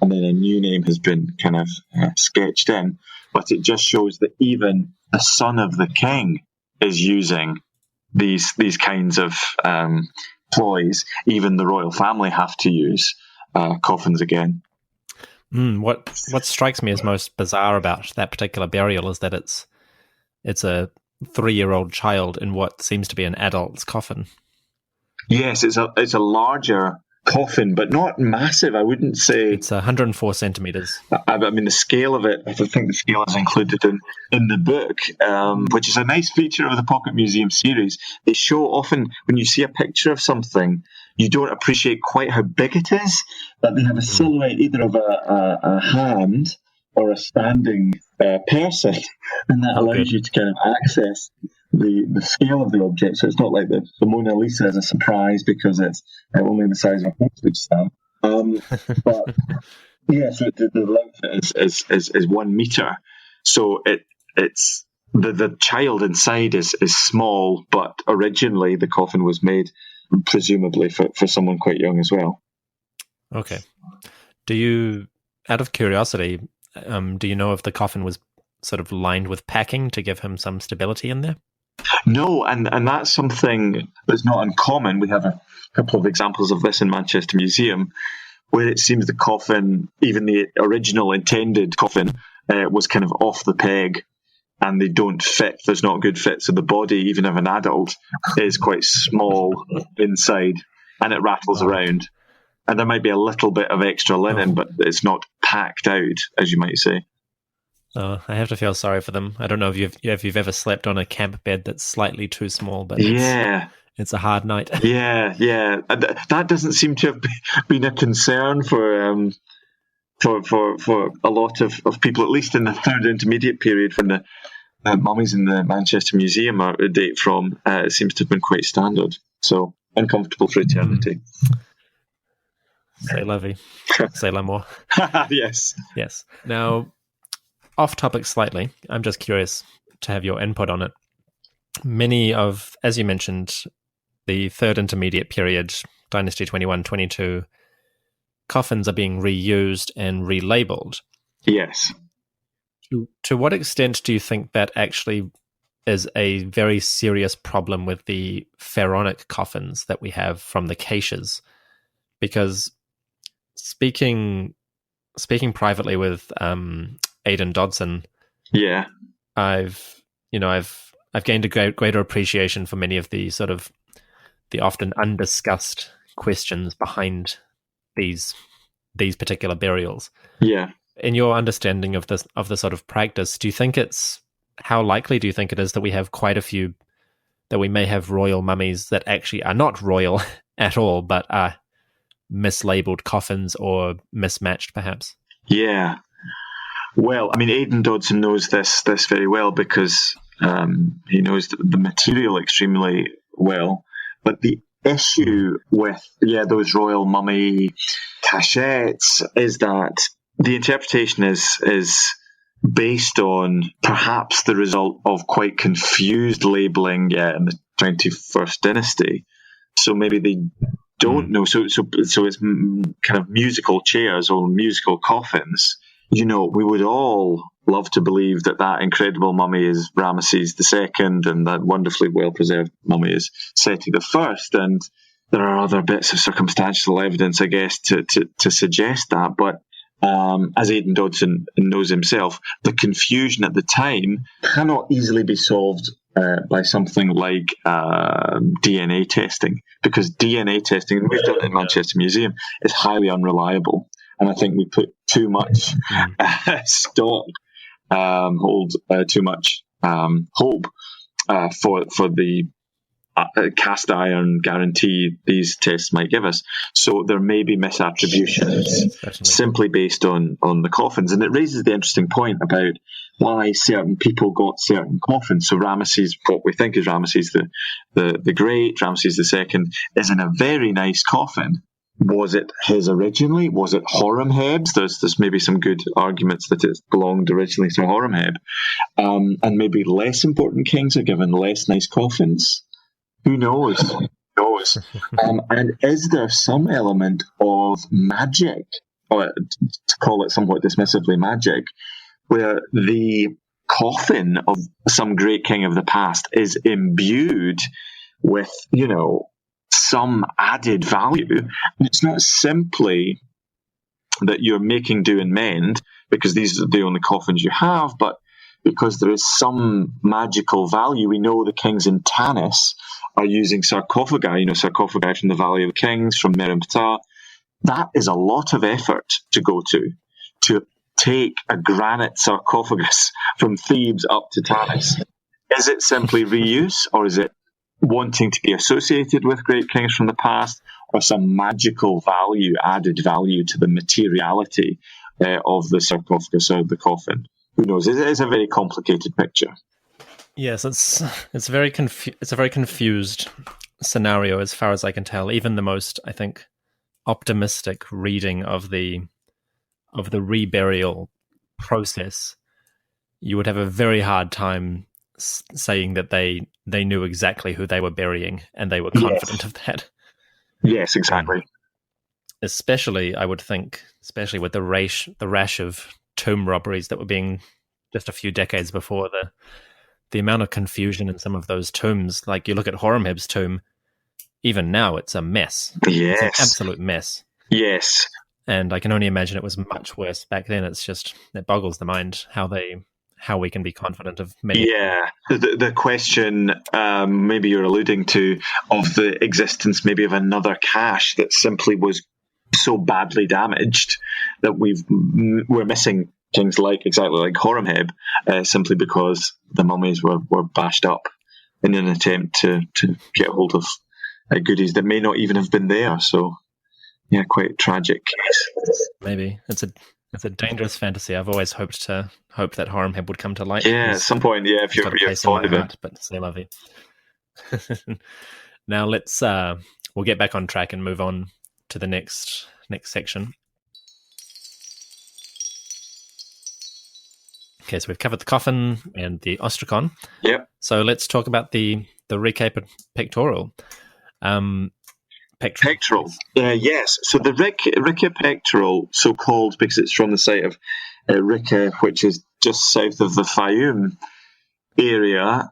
and then a new name has been kind of sketched in. But it just shows that even the son of the king is using these kinds of ploys. Even the royal family have to use coffins again. What strikes me as most bizarre about that particular burial is that it's a 3-year-old child in what seems to be an adult's coffin. Yes, it's a larger coffin, but not massive. I wouldn't say it's 104 centimeters. I mean, the scale of it, I think the scale is included in the book, which is a nice feature of the Pocket Museum series. They show often when you see a picture of something, you don't appreciate quite how big it is, but they have a silhouette either of a hand or a standing person, and that allows you to kind of access the scale of the object. So it's not like the Mona Lisa is a surprise because it's only the size of a postage stamp. But yes, the length is 1 meter. So it's the child inside is small, but originally the coffin was made presumably for someone quite young as well. Okay. Do you, out of curiosity, do you know if the coffin was sort of lined with packing to give him some stability in there? No, and that's something that's not uncommon. We have a couple of examples of this in Manchester Museum, where it seems the coffin, even the original intended coffin, was kind of off the peg, and they don't fit. There's not a good fit, so the body, even of an adult, is quite small inside, and it rattles around. And there might be a little bit of extra linen, but it's not packed out, as you might say. Oh, I have to feel sorry for them. I don't know if you've ever slept on a camp bed that's slightly too small, but it's a hard night. Yeah. That doesn't seem to have been a concern for a lot of people, at least in the third intermediate period, when the mummies in the Manchester Museum date from. It seems to have been quite standard. So uncomfortable for eternity. C'est la vie. C'est l'amour. Yes. Now, off topic slightly, I'm just curious to have your input on it. Many of, as you mentioned, the third intermediate period, Dynasty 21, 22, coffins are being reused and relabeled. Yes. To what extent do you think that actually is a very serious problem with the pharaonic coffins that we have from the caches? Because speaking privately with Aidan Dodson, I've gained a greater appreciation for many of the sort of the often undiscussed questions behind these particular burials. Yeah. In your understanding of the sort of practice, how likely do you think it is that we have quite a few, that we may have royal mummies that actually are not royal at all, but are mislabeled coffins or mismatched, perhaps? Yeah. Well, I mean, Aidan Dodson knows this very well because he knows the material extremely well. But the issue with those royal mummy cachettes is that the interpretation is based on perhaps the result of quite confused labeling in the 21st dynasty. So maybe they don't know. So it's kind of musical chairs or musical coffins. We would all love to believe that incredible mummy is Ramesses II and that wonderfully well-preserved mummy is Seti I. And there are other bits of circumstantial evidence, I guess, to suggest that. But as Aidan Dodson knows himself, the confusion at the time cannot easily be solved by something like DNA testing, because DNA testing, and we've done it in Manchester Museum, is highly unreliable. And I think we put too much stock, hold too much hope for the cast iron guarantee these tests might give us. So there may be misattributions simply based on the coffins. And it raises the interesting point about why certain people got certain coffins. So Ramesses, what we think is Ramesses the Great, Ramesses II, is in a very nice coffin. Was it his originally? Was it Horemheb's? There's maybe some good arguments that it belonged originally to Horemheb. And maybe less important kings are given less nice coffins. Who knows? Who knows? And is there some element of magic, or to call it somewhat dismissively magic, where the coffin of some great king of the past is imbued with, some added value? And it's not simply that you're making do and mend because these are the only coffins you have, but because there is some magical value. We know the kings in Tanis are using sarcophagi, sarcophagi from the Valley of the Kings, from Merenptah. That is a lot of effort to go to take a granite sarcophagus from Thebes up to Tanis. Is it simply reuse, or is it wanting to be associated with great kings from the past, or some magical value, added value to the materiality of the sarcophagus or the coffin? Who knows? It is a very complicated picture. Yes, it's a very confused scenario as far as I can tell. Even the most, I think, optimistic reading of the reburial process, you would have a very hard time saying that they knew exactly who they were burying and they were confident of that. Yes, exactly. Especially, I would think, with the rash of tomb robberies that were being just a few decades before, the amount of confusion in some of those tombs. Like, you look at Horemheb's tomb, even now it's a mess. Yes. It's an absolute mess. Yes. And I can only imagine it was much worse back then. It boggles the mind how we can be confident of many. Yeah, the question maybe you're alluding to, of the existence maybe of another cache that simply was so badly damaged that we're missing things exactly like Horemheb, simply because the mummies were bashed up in an attempt to get hold of goodies that may not even have been there. So, yeah, quite tragic case. Maybe it's a dangerous fantasy. I've always hoped that Horemheb would come to light. Yeah, at some point. Yeah, if you're fond of it. But c'est la vie. Now we'll get back on track and move on to the next section. Okay, so we've covered the coffin and the ostracon. Yep. So let's talk about the Ricke pectoral. Pectoral. Yes. So the Ricke pectoral, so called because it's from the site of Ricke, which is just south of the Fayoum area,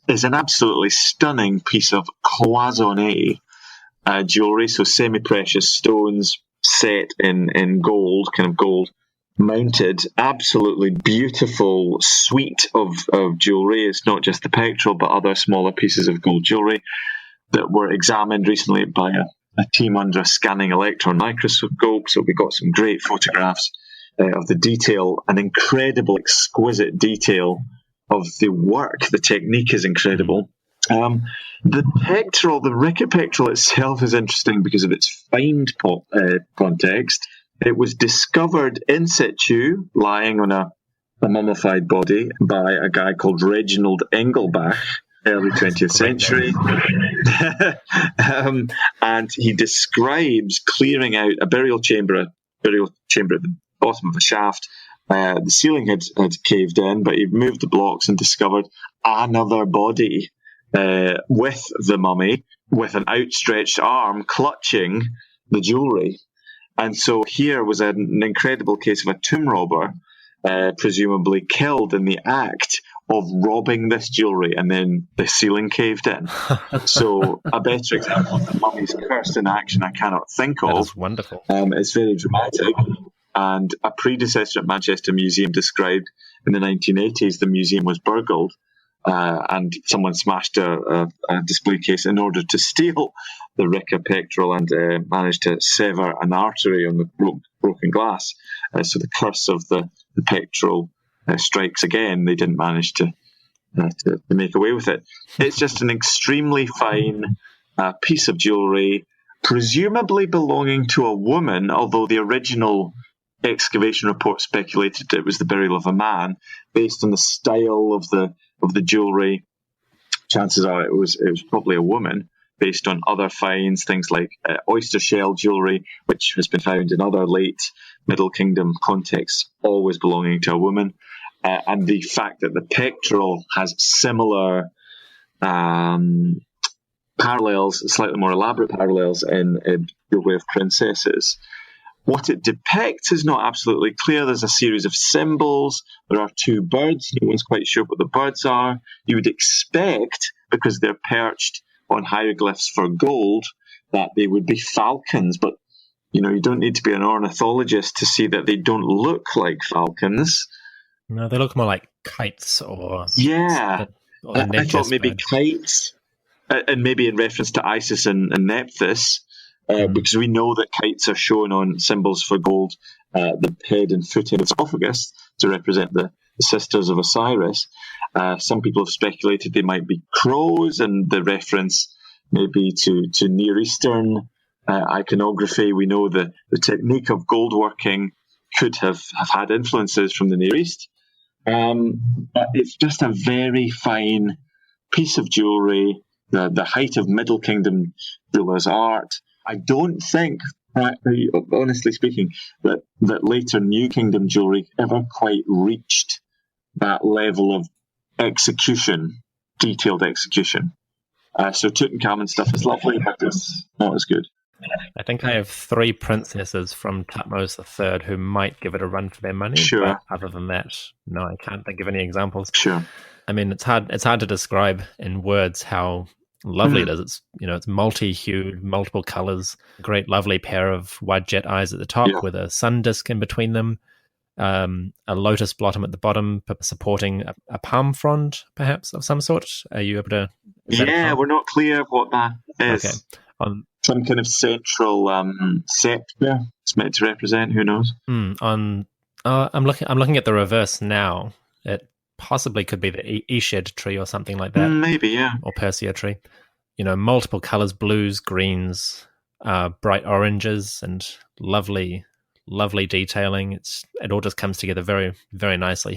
is an absolutely stunning piece of cloisonné jewellery, so semi-precious stones set in gold, kind of gold mounted, absolutely beautiful suite of jewellery. It's not just the pectoral, but other smaller pieces of gold jewellery that were examined recently by a team under a scanning electron microscope. So we got some great photographs of the detail, an incredible, exquisite detail of the work. The technique is incredible. The pectoral, the Ricke pectoral itself, is interesting because of its find context. It was discovered in situ, lying on a mummified body by a guy called Reginald Engelbach, early 20th century. And he describes clearing out a burial chamber at the bottom of a shaft. The ceiling had caved in, but he moved the blocks and discovered another body with the mummy, with an outstretched arm clutching the jewellery. And so here was an incredible case of a tomb robber, presumably killed in the act of robbing this jewellery, and then the ceiling caved in. So a better example of the mummy's curse in action I cannot think of. That is wonderful. It's very dramatic. And a predecessor at Manchester Museum described in the 1980s the museum was burgled, and someone smashed a display case in order to steal the Ricke pectoral and managed to sever an artery on the broken glass. So the curse of the pectoral strikes again. They didn't manage to to make away with it. It's just an extremely fine piece of jewellery, presumably belonging to a woman, although the original excavation report speculated it was the burial of a man. Based on the style of the jewellery, chances are it was probably a woman, based on other finds, things like oyster shell jewellery, which has been found in other late Middle Kingdom contexts, always belonging to a woman. And the fact that the pectoral has similar parallels, slightly more elaborate parallels in jewellery of princesses. What it depicts is not absolutely clear. There's a series of symbols. There are two birds. No one's quite sure what the birds are. You would expect, because they're perched on hieroglyphs for gold, that they would be falcons. But, you don't need to be an ornithologist to see that they don't look like falcons. No, they look more like kites or... Yeah. I thought maybe kites, and maybe in reference to Isis and Nephthys, because we know that kites are shown on symbols for gold, the head and foot and esophagus, to represent the sisters of Osiris. Some people have speculated they might be crows, and the reference maybe to Near Eastern iconography. We know the technique of gold working could have had influences from the Near East. But it's just a very fine piece of jewellery, the height of Middle Kingdom jewellers' art. I don't think, honestly speaking, that later New Kingdom jewellery ever quite reached that level of execution, detailed execution. So Tutankhamun stuff is lovely, but it's not as good. I think I have 3 princesses from Thutmose III who might give it a run for their money. Sure. But other than that, no, I can't think of any examples. Sure. I mean, it's hard to describe in words how lovely it is. It's it's multi-hued, multiple colors, great lovely pair of wide jet eyes at the top with a sun disk in between them, a lotus blossom at the bottom supporting a palm frond, perhaps, of some sort. Are you able to... Yeah, we're not clear what that is. Okay. Some kind of central scepter it's meant to represent. Who knows? I'm looking at the reverse now. It possibly could be the Eshed tree or something like that. Maybe, yeah. Or Persea tree. Multiple colors: blues, greens, bright oranges, and lovely detailing. It all just comes together very, very nicely.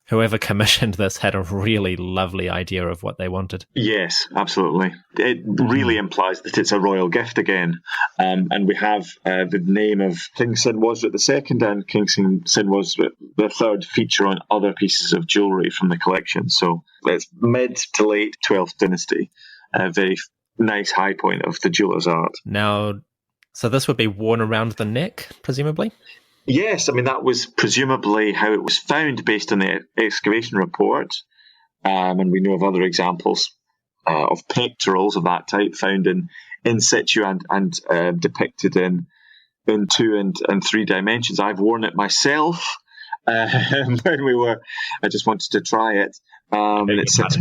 Whoever commissioned this had a really lovely idea of what they wanted. Yes, absolutely. It really implies that it's a royal gift again. And we have the name of King Senwosret II and King Senwosret III feature on other pieces of jewellery from the collection. So it's mid to late 12th dynasty. A very nice high point of the jeweller's art. Now, so this would be worn around the neck, presumably? Yes, I mean, that was presumably how it was found based on the excavation report. And we know of other examples of pectorals of that type found in situ and depicted in 2 and 3 dimensions. I've worn it myself when I just wanted to try it. And it sits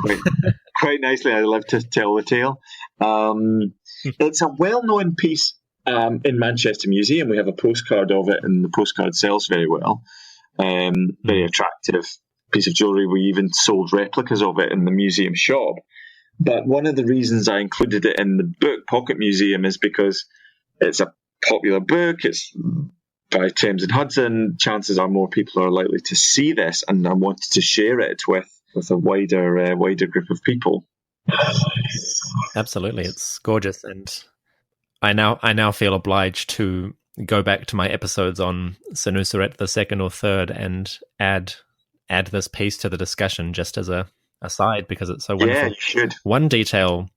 quite nicely. I love to tell the tale. It's a well-known piece. In Manchester Museum, we have a postcard of it, and the postcard sells very well. Very attractive piece of jewellery. We even sold replicas of it in the museum shop. But one of the reasons I included it in the book, Pocket Museum, is because it's a popular book. It's by Thames and Hudson. Chances are more people are likely to see this, and I wanted to share it with a wider group of people. Absolutely, it's gorgeous, and I now feel obliged to go back to my episodes on Senuseret II or III and add this piece to the discussion just as a aside, because it's so wonderful. Yeah, you should. One detail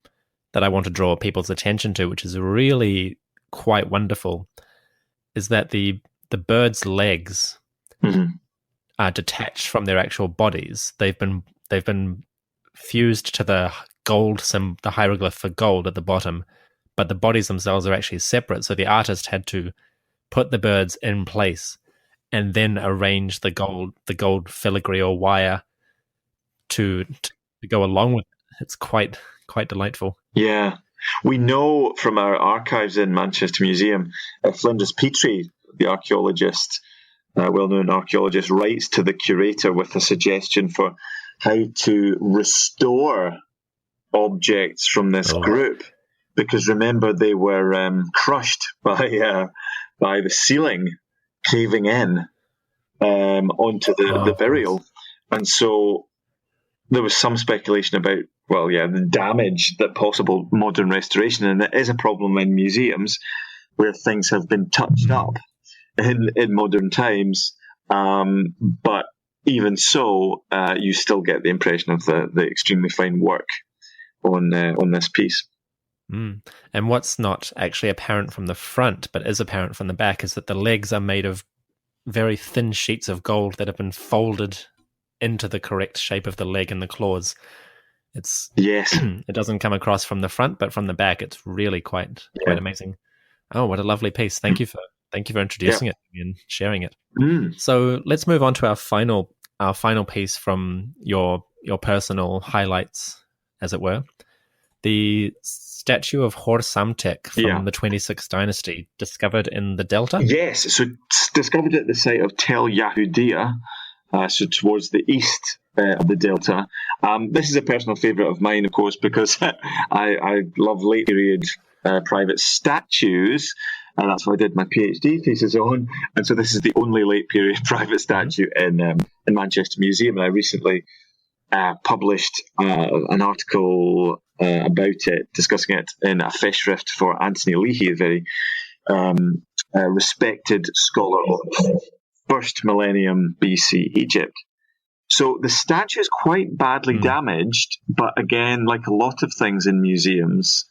that I want to draw people's attention to, which is really quite wonderful, is that the bird's legs are detached from their actual bodies. They've been fused to the gold the hieroglyph for gold at the bottom, but the bodies themselves are actually separate. So the artist had to put the birds in place and then arrange the gold filigree or wire to go along with it. It's quite delightful. Yeah. We know from our archives in Manchester Museum, Flinders Petrie, the archaeologist, well-known archaeologist, writes to the curator with a suggestion for how to restore objects from this group, because remember they were crushed by the ceiling caving in onto the burial, and so there was some speculation about the damage that possible modern restoration, and it is a problem in museums where things have been touched up in modern times, but even so, you still get the impression of the extremely fine work on this piece. And what's not actually apparent from the front, but is apparent from the back, is that the legs are made of very thin sheets of gold that have been folded into the correct shape of the leg and the claws. It doesn't come across from the front, but from the back, it's really quite amazing. Oh, what a lovely piece! Thank you for introducing it to me and sharing it. So let's move on to our final piece from your personal highlights, as it were. The statue of Hor Samtek from the 26th dynasty, discovered in the Delta? Yes, so it's discovered at the site of Tel Yehudia, so towards the east of the Delta. This is a personal favourite of mine, of course, because I love late period private statues, and that's what I did my PhD thesis on. And so this is the only late period private statue in Manchester Museum, and I recently published an article about it, discussing it in a festschrift for Anthony Leahy, a very respected scholar of first millennium BC Egypt. So the statue is quite badly damaged, but again, like a lot of things in museums,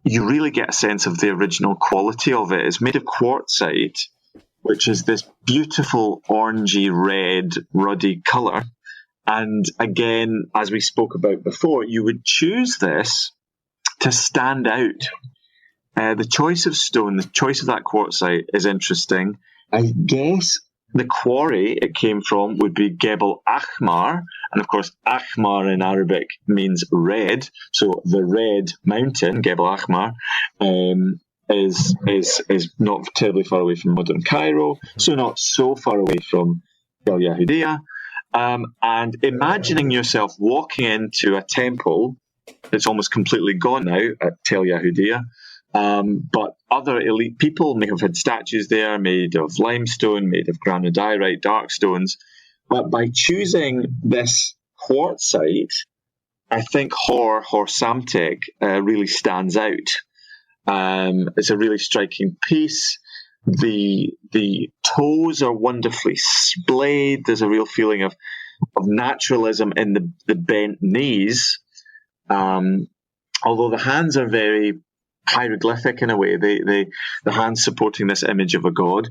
you really get a sense of the original quality of it. It's made of quartzite, which is this beautiful orangey red, ruddy colour. And again, as we spoke about before, you would choose this to stand out. The choice of stone, the choice of that quartzite is interesting. I guess the quarry it came from would be Gebel Ahmar. And of course, Ahmar in Arabic means red. So the red mountain, Gebel Ahmar, is not terribly far away from modern Cairo. So not so far away from Tel Yehudia. And imagining yourself walking into a temple that's almost completely gone now at Tel Yehudia, but other elite people may have had statues there made of limestone, made of granodiorite, dark stones. But by choosing this quartzite, I think Hor Samtek really stands out. It's a really striking piece. The toes are wonderfully splayed. There's a real feeling of naturalism in the bent knees. Although the hands are very hieroglyphic in a way, the hands supporting this image of a god.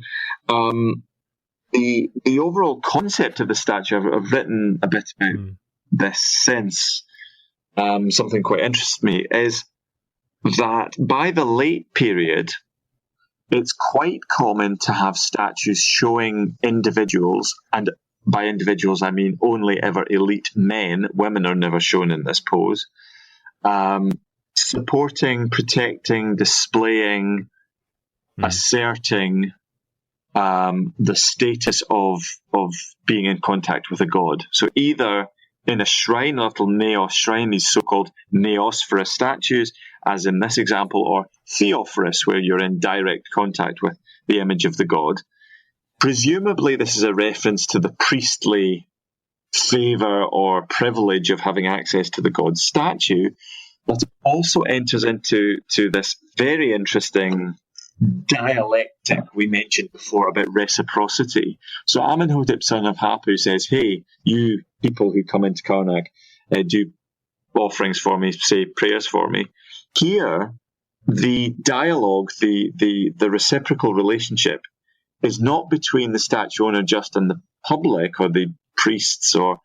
The overall concept of the statue, I've written a bit about this since. Something quite interests me is that by the late period, it's quite common to have statues showing individuals, and by individuals I mean only ever elite men. Women are never shown in this pose. Supporting, protecting, displaying, asserting the status of being in contact with a god. So either in a shrine, a little naos shrine, these so-called naosphorous statues, as in this example, or theophorous, where you're in direct contact with the image of the god. Presumably, this is a reference to the priestly favour or privilege of having access to the god's statue, but it also enters into this very interesting dialectic we mentioned before about reciprocity. So Amenhotep, son of Hapu, says, hey, you people who come into Karnak, do offerings for me, say prayers for me. Here, the dialogue, the reciprocal relationship is not between the statue owner just and the public or the priests or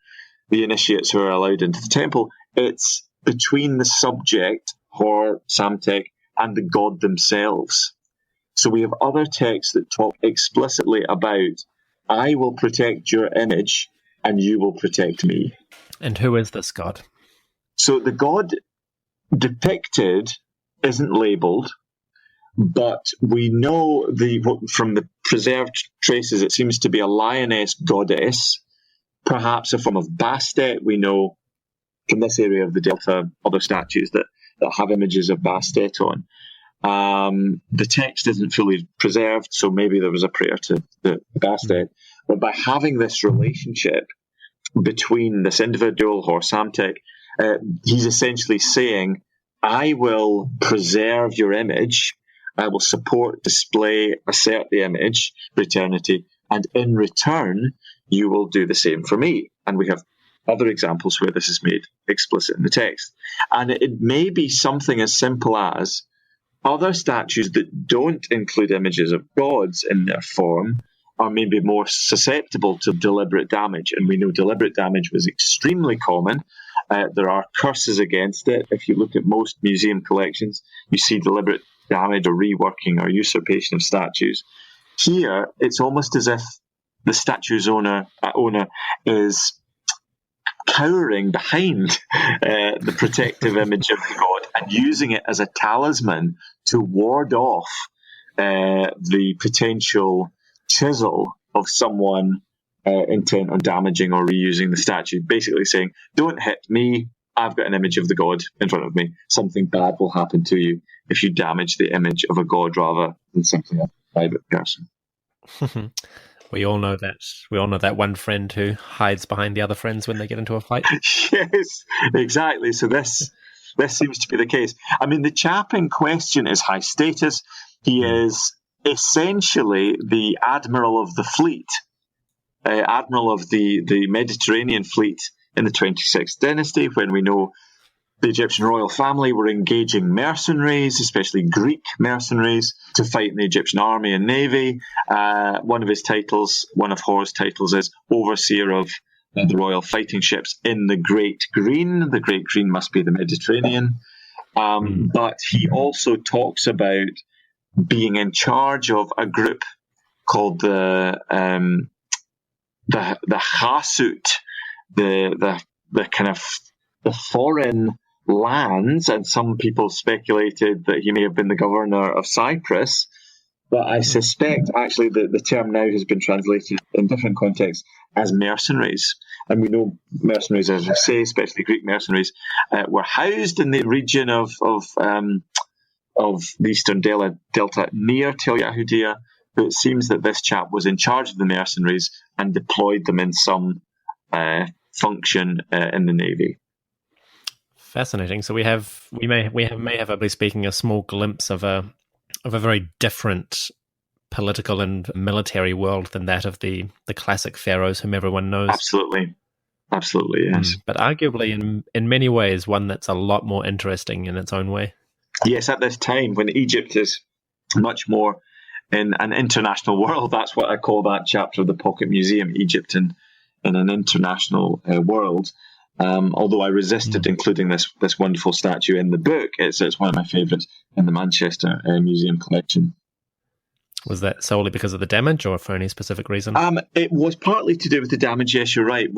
the initiates who are allowed into the temple. It's between the subject, Hor Samtek, and the god themselves. So we have other texts that talk explicitly about, I will protect your image and you will protect me. And who is this god? So the god depicted isn't labelled, but we know from the preserved traces, it seems to be a lioness goddess perhaps a form of Bastet. We know from this area of the Delta other statues that have images of Bastet on. The text isn't fully preserved, so maybe there was a prayer to the Bastet. But by having this relationship between this individual, Hor Samtek, he's essentially saying, I will preserve your image, I will support, display, assert the image for eternity, and in return, you will do the same for me. And we have other examples where this is made explicit in the text. And it may be something as simple as other statues that don't include images of gods in their form are maybe more susceptible to deliberate damage. And we know deliberate damage was extremely common. There are curses against it. If you look at most museum collections, you see deliberate damage or reworking or usurpation of statues. Here, it's almost as if the statue's owner is cowering behind the protective image of the god and using it as a talisman to ward off the potential chisel of someone intent on damaging or reusing the statue. Basically saying, don't hit me, I've got an image of the god in front of me. Something bad will happen to you if you damage the image of a god rather than simply a private person. We all know that. We all know that one friend who hides behind the other friends when they get into a fight. Yes, exactly. So this seems to be the case. I mean, the chap in question is high status. He is essentially the admiral of the fleet, admiral of the Mediterranean fleet in the 26th dynasty, when we know the Egyptian royal family were engaging mercenaries, especially Greek mercenaries, to fight in the Egyptian army and navy. One of Hor's titles is overseer of the royal fighting ships in the Great Green. The Great Green must be the Mediterranean. But he also talks about being in charge of a group called the Hasut, the kind of the foreign lands, and some people speculated that he may have been the governor of Cyprus, but I suspect actually that the term now has been translated in different contexts as mercenaries. And we know mercenaries, as I say, especially Greek mercenaries, were housed in the region of the Eastern Delta near Tel Yehudia, but it seems that this chap was in charge of the mercenaries and deployed them in some function in the navy. Fascinating. So we may have, at speaking, a small glimpse of a very different political and military world than that of the classic pharaohs whom everyone knows. Absolutely, yes. But arguably, in many ways, one that's a lot more interesting in its own way. Yes, at this time when Egypt is much more in an international world, that's what I call that chapter of the Pocket Museum, Egypt in an international world. Although I resisted including this wonderful statue in the book, it's one of my favourites in the Manchester Museum collection. Was that solely because of the damage, or for any specific reason? It was partly to do with the damage. Yes, you're right.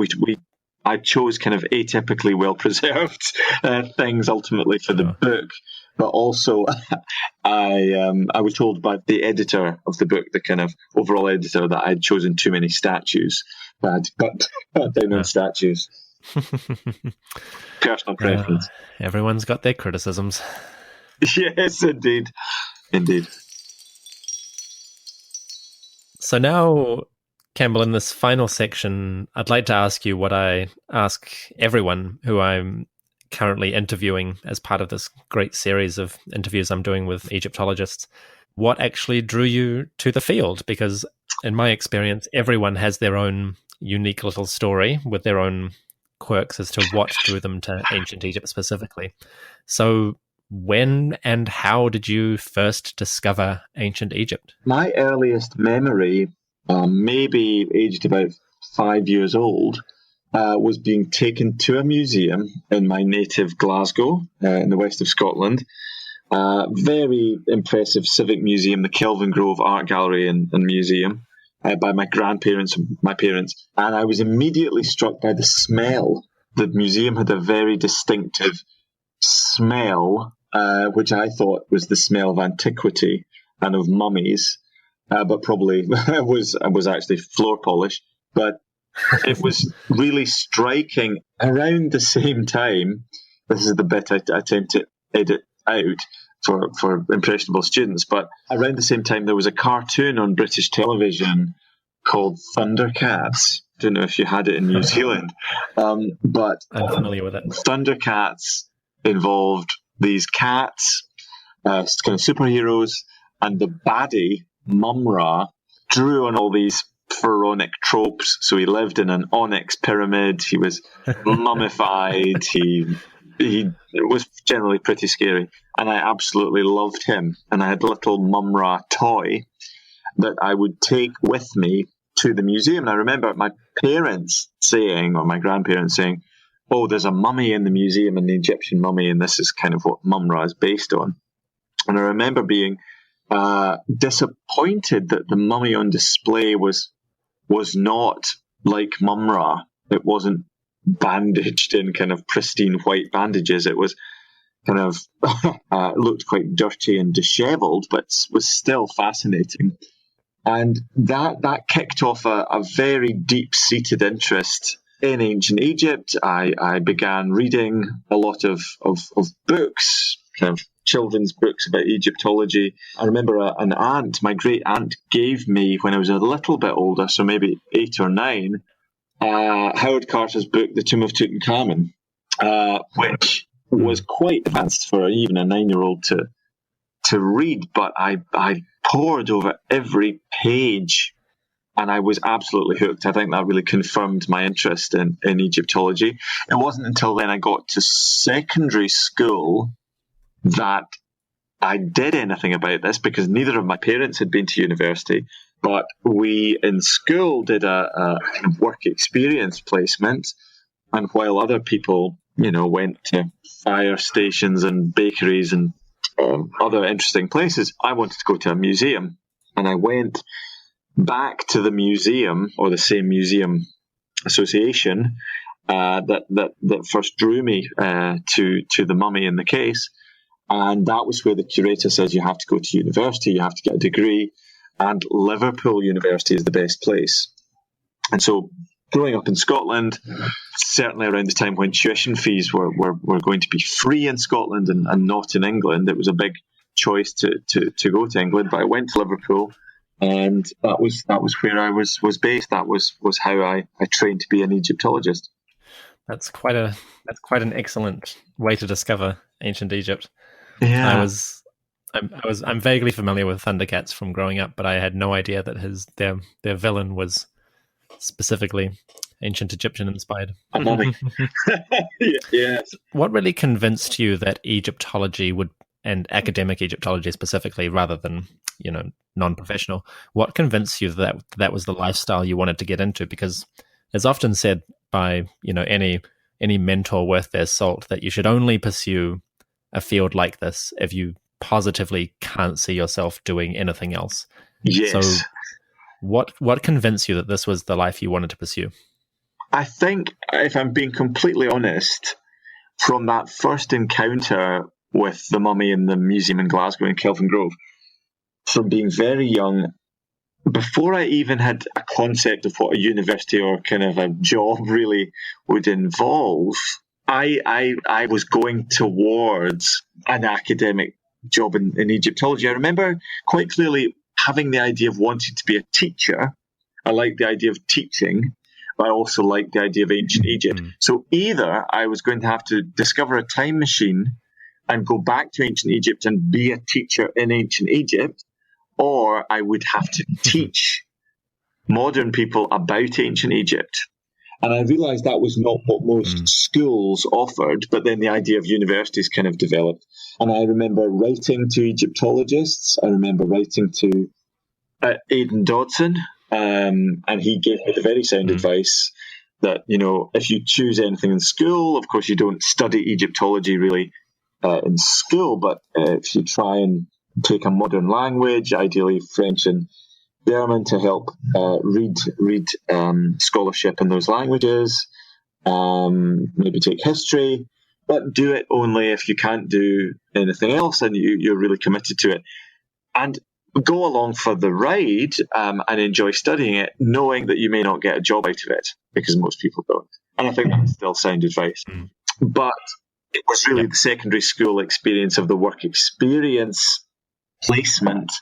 I chose kind of atypically well preserved things ultimately for the book, but also I was told by the editor of the book, the kind of overall editor, that I had chosen too many statues. But cut down on statues. Personal preference. Everyone's got their criticisms. Yes, indeed. So now, Campbell, in this final section, I'd like to ask you what I ask everyone who I'm currently interviewing as part of this great series of interviews I'm doing with Egyptologists. What actually drew you to the field? Because in my experience, everyone has their own unique little story with their own quirks as to what drew them to ancient Egypt specifically. So when and how did you first discover ancient Egypt? My earliest memory, maybe aged about 5 years old, was being taken to a museum in my native Glasgow, in the west of Scotland. Very impressive civic museum, the Kelvin Grove Art Gallery and Museum, by my grandparents and my parents. And I was immediately struck by the smell. The museum had a very distinctive smell, which I thought was the smell of antiquity and of mummies, but probably was actually floor polish. But it was really striking. Around the same time, this is the bit I attempt to edit out for impressionable students, but around the same time there was a cartoon on British television called Thundercats. I don't know if you had it in New Zealand, but I'm familiar with it. Thundercats involved these cats, kind of superheroes, and the baddie, Mumra, drew on all these pharaonic tropes. So he lived in an onyx pyramid, he was mummified, he was generally pretty scary, and I absolutely loved him. And I had a little Mumra toy that I would take with me to the museum. And I remember my parents saying, or my grandparents saying, oh, there's a mummy in the museum, an Egyptian mummy, and this is kind of what Mumra is based on. And I remember being disappointed that the mummy on display was not like Mumra. It wasn't bandaged in kind of pristine white bandages. It was kind of looked quite dirty and disheveled, but was still fascinating. And that kicked off a very deep-seated interest in ancient Egypt. I began reading a lot of books, kind of children's books about Egyptology. I remember an aunt, my great aunt, gave me, when I was a little bit older, so maybe 8 or 9, Howard Carter's book, The Tomb of Tutankhamun, which was quite advanced for even a 9-year-old to read, but I pored over every page and I was absolutely hooked. I think that really confirmed my interest in Egyptology. It wasn't until then I got to secondary school that I did anything about this, because neither of my parents had been to university, but we in school did a work experience placement, and while other people, went to fire stations and bakeries and other interesting places, I wanted to go to a museum. And I went back to the museum, or the same museum association that first drew me to the mummy in the case. And that was where the curator says you have to go to university, you have to get a degree, and Liverpool University is the best place. And so growing up in Scotland, certainly around the time when tuition fees were going to be free in Scotland and not in England, it was a big choice to go to England. But I went to Liverpool, and that was where I was based. That was how I trained to be an Egyptologist. That's quite an excellent way to discover ancient Egypt. Yeah. I'm vaguely familiar with Thundercats from growing up, but I had no idea that their villain was specifically ancient Egyptian inspired. A mummy. Yeah. What really convinced you that Egyptology and academic Egyptology specifically, rather than non-professional, what convinced you that that was the lifestyle you wanted to get into? Because it's often said by any mentor worth their salt that you should only pursue a field like this if you positively can't see yourself doing anything else. Yes. So what convinced you that this was the life you wanted to pursue? I think, if I'm being completely honest, from that first encounter with the mummy in the museum in Glasgow in Kelvin Grove, from being very young, before I even had a concept of what a university or kind of a job really would involve, I was going towards an academic job in Egyptology. I remember quite clearly having the idea of wanting to be a teacher. I liked the idea of teaching, but I also liked the idea of ancient Egypt. So either I was going to have to discover a time machine and go back to ancient Egypt and be a teacher in ancient Egypt, or I would have to teach modern people about ancient Egypt. And I realised that was not what most schools offered, but then the idea of universities kind of developed. And I remember writing to Egyptologists. I remember writing to Aidan Dodson, and he gave me the very sound advice that, if you choose anything in school, of course you don't study Egyptology really in school, but if you try and take a modern language, ideally French and German, to help read scholarship in those languages, maybe take history, but do it only if you can't do anything else and you're really committed to it. And go along for the ride and enjoy studying it, knowing that you may not get a job out of it, because most people don't. And I think that's still sound advice. But it was really the secondary school experience of the work experience, placement,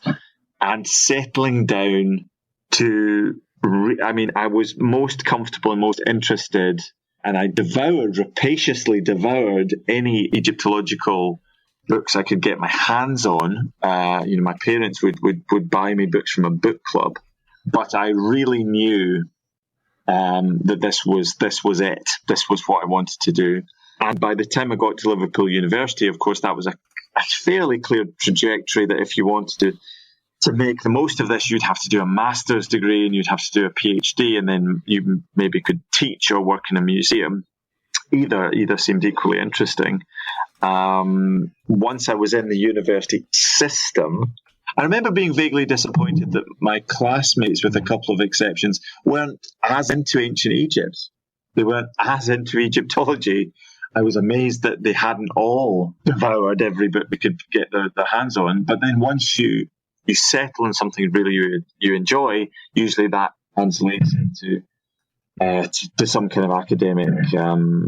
and settling down to, I was most comfortable and most interested, and I rapaciously devoured any Egyptological books I could get my hands on. My parents would buy me books from a book club, but I really knew that this was it. This was what I wanted to do. And by the time I got to Liverpool University, of course, that was a fairly clear trajectory that if you wanted to make the most of this, you'd have to do a master's degree and you'd have to do a PhD, and then you maybe could teach or work in a museum. Either seemed equally interesting. Once I was in the university system, I remember being vaguely disappointed that my classmates, with a couple of exceptions, weren't as into ancient Egypt. They weren't as into Egyptology. I was amazed that they hadn't all devoured every book they could get their hands on. But then once you settle on something really you enjoy, usually that translates into to some kind of academic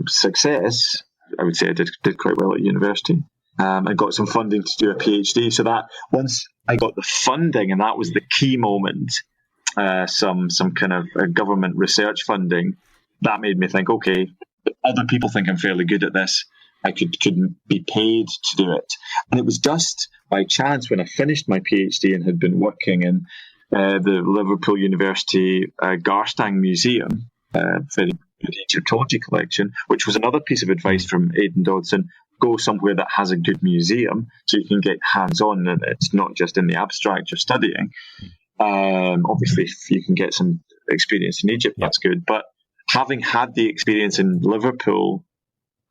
success. I would say I did quite well at university. I got some funding to do a PhD. So that once I got the funding, and that was the key moment, some kind of government research funding, that made me think, okay, other people think I'm fairly good at this. I could be paid to do it. And it was just by chance when I finished my PhD and had been working in the Liverpool University Garstang Museum, very good Egyptology collection, which was another piece of advice from Aidan Dodson. Go somewhere that has a good museum so you can get hands-on, and it's not just in the abstract you're studying. Obviously, if you can get some experience in Egypt, that's good. But having had the experience in Liverpool,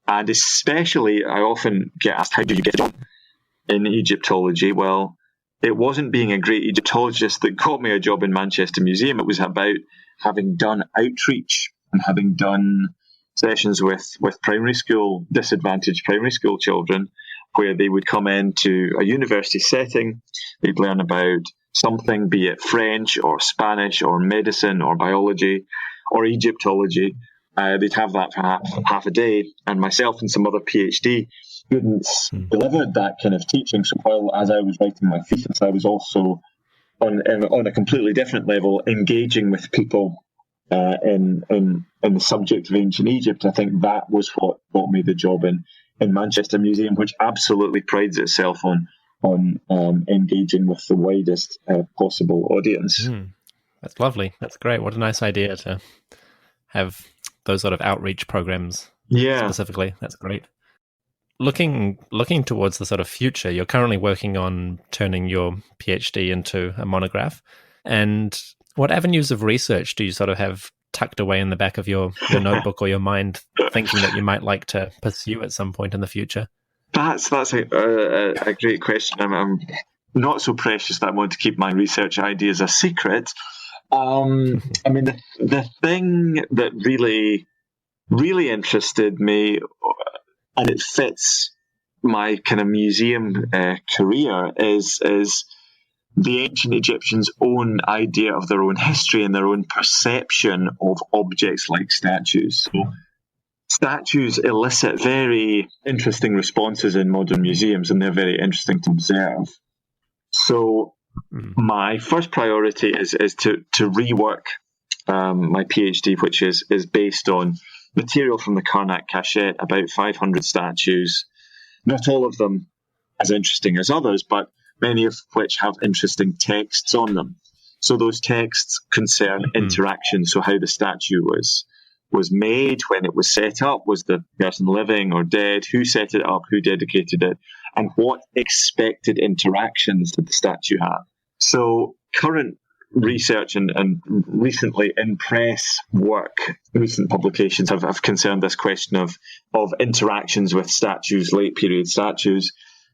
and especially, I often get asked, how do you get a job in Egyptology? Well, it wasn't being a great Egyptologist that got me a job in Manchester Museum. It was about having done outreach and having done sessions with disadvantaged primary school children, where they would come into a university setting, they'd learn about something, be it French or Spanish or medicine or biology or Egyptology. They'd have that for half a day, and myself and some other PhD students delivered that kind of teaching. So while as I was writing my thesis, I was also on a completely different level engaging with people in the subject of ancient Egypt. I think that was what got me the job in Manchester Museum, which absolutely prides itself on engaging with the widest possible audience. That's lovely. That's great. What a nice idea to have those sort of outreach programs specifically. That's great. Looking towards the sort of future, you're currently working on turning your PhD into a monograph. And what avenues of research do you sort of have tucked away in the back of your notebook or your mind, thinking that you might like to pursue at some point in the future? That's a great question. I'm not so precious that I want to keep my research ideas a secret. I mean, the thing that really, really interested me, and it fits my kind of museum career, is the ancient Egyptians' own idea of their own history and their own perception of objects like statues. So statues elicit very interesting responses in modern museums, and they're very interesting to observe. So my first priority is to rework my PhD, which is based on material from the Karnak Cachet, about 500 statues, not all of them as interesting as others, but many of which have interesting texts on them. So those texts concern interaction, so how the statue was made, when it was set up, was the person living or dead, who set it up, who dedicated it, and what expected interactions did the statue have. So current research and recently in press work, recent publications have concerned this question of interactions with statues, late period statues.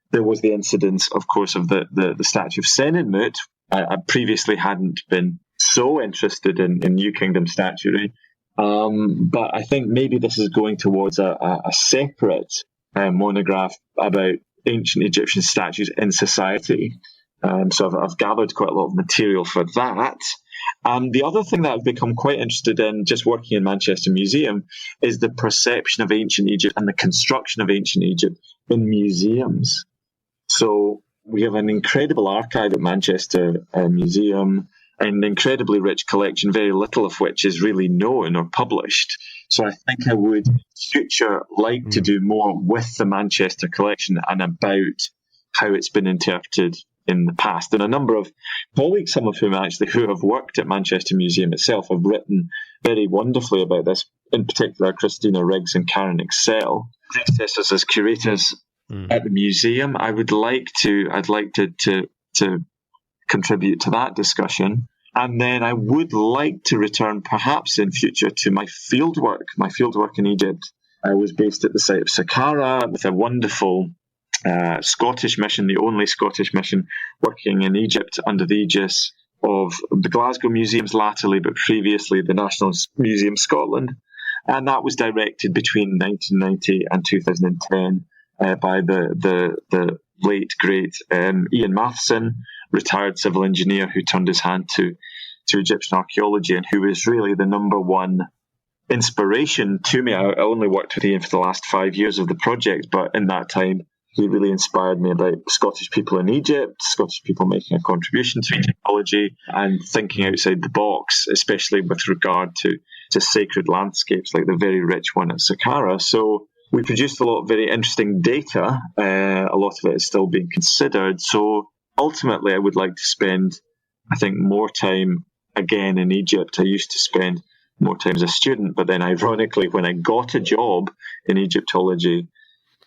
There was the incidence, of course, of the statue of Senenmut. I previously hadn't been so interested in New Kingdom statuary, but I think maybe this is going towards a separate monograph about ancient Egyptian statues in society. So I've gathered quite a lot of material for that. The other thing that I've become quite interested in, just working in Manchester Museum, is the perception of ancient Egypt and the construction of ancient Egypt in museums. So we have an incredible archive at Manchester Museum, an incredibly rich collection, very little of which is really known or published. So I think I would in future like to do more with the Manchester collection and about how it's been interpreted in the past. And a number of colleagues, some of whom actually who have worked at Manchester Museum itself, have written very wonderfully about this. In particular, Christina Riggs and Karen Excel, predecessors as curators at the museum. I'd like to contribute to that discussion. And then I would like to return perhaps in future to my fieldwork in Egypt. I was based at the site of Saqqara with a wonderful Scottish mission, the only Scottish mission working in Egypt under the aegis of the Glasgow Museums latterly, but previously the National Museum Scotland. And that was directed between 1990 and 2010 by the late, great Ian Matheson, retired civil engineer who turned his hand to Egyptian archaeology and who was really the number one inspiration to me. I only worked with Ian for the last 5 years of the project, but in that time, he really inspired me about Scottish people in Egypt, Scottish people making a contribution to Egyptology and thinking outside the box, especially with regard to sacred landscapes like the very rich one at Saqqara. So we produced a lot of very interesting data. A lot of it is still being considered. So ultimately, I would like to spend, I think, more time again in Egypt. I used to spend more time as a student, but then ironically, when I got a job in Egyptology,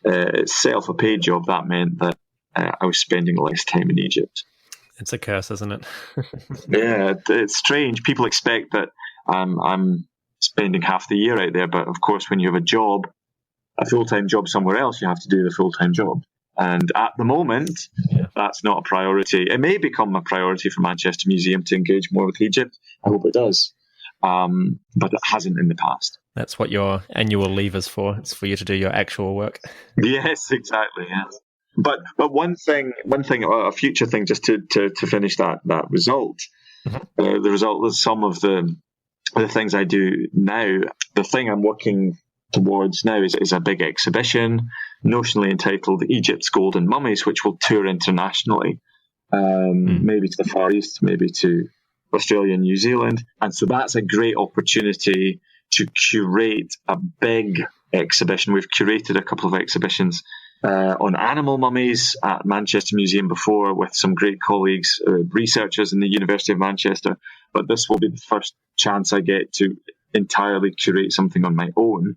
itself, a paid job, that meant that I was spending less time in Egypt. It's a curse, isn't it? Yeah, it's strange. People expect that I'm spending half the year out there, but of course, when you have a full-time job somewhere else, you have to do the full-time job. And at the moment, that's not a priority. It may become a priority for Manchester Museum to engage more with Egypt. I hope it does. But it hasn't in the past. That's what your annual leave is for. It's for you to do your actual work. Yes, exactly. Yes. But one thing, a future thing, just to finish that result, the result of some of the things I do now. The thing I'm working towards now is a big exhibition, notionally entitled Egypt's Golden Mummies, which will tour internationally, maybe to the Far East, maybe to Australia and New Zealand. And so that's a great opportunity to curate a big exhibition. We've curated a couple of exhibitions on animal mummies at Manchester Museum before with some great colleagues, researchers in the University of Manchester. But this will be the first chance I get to entirely curate something on my own.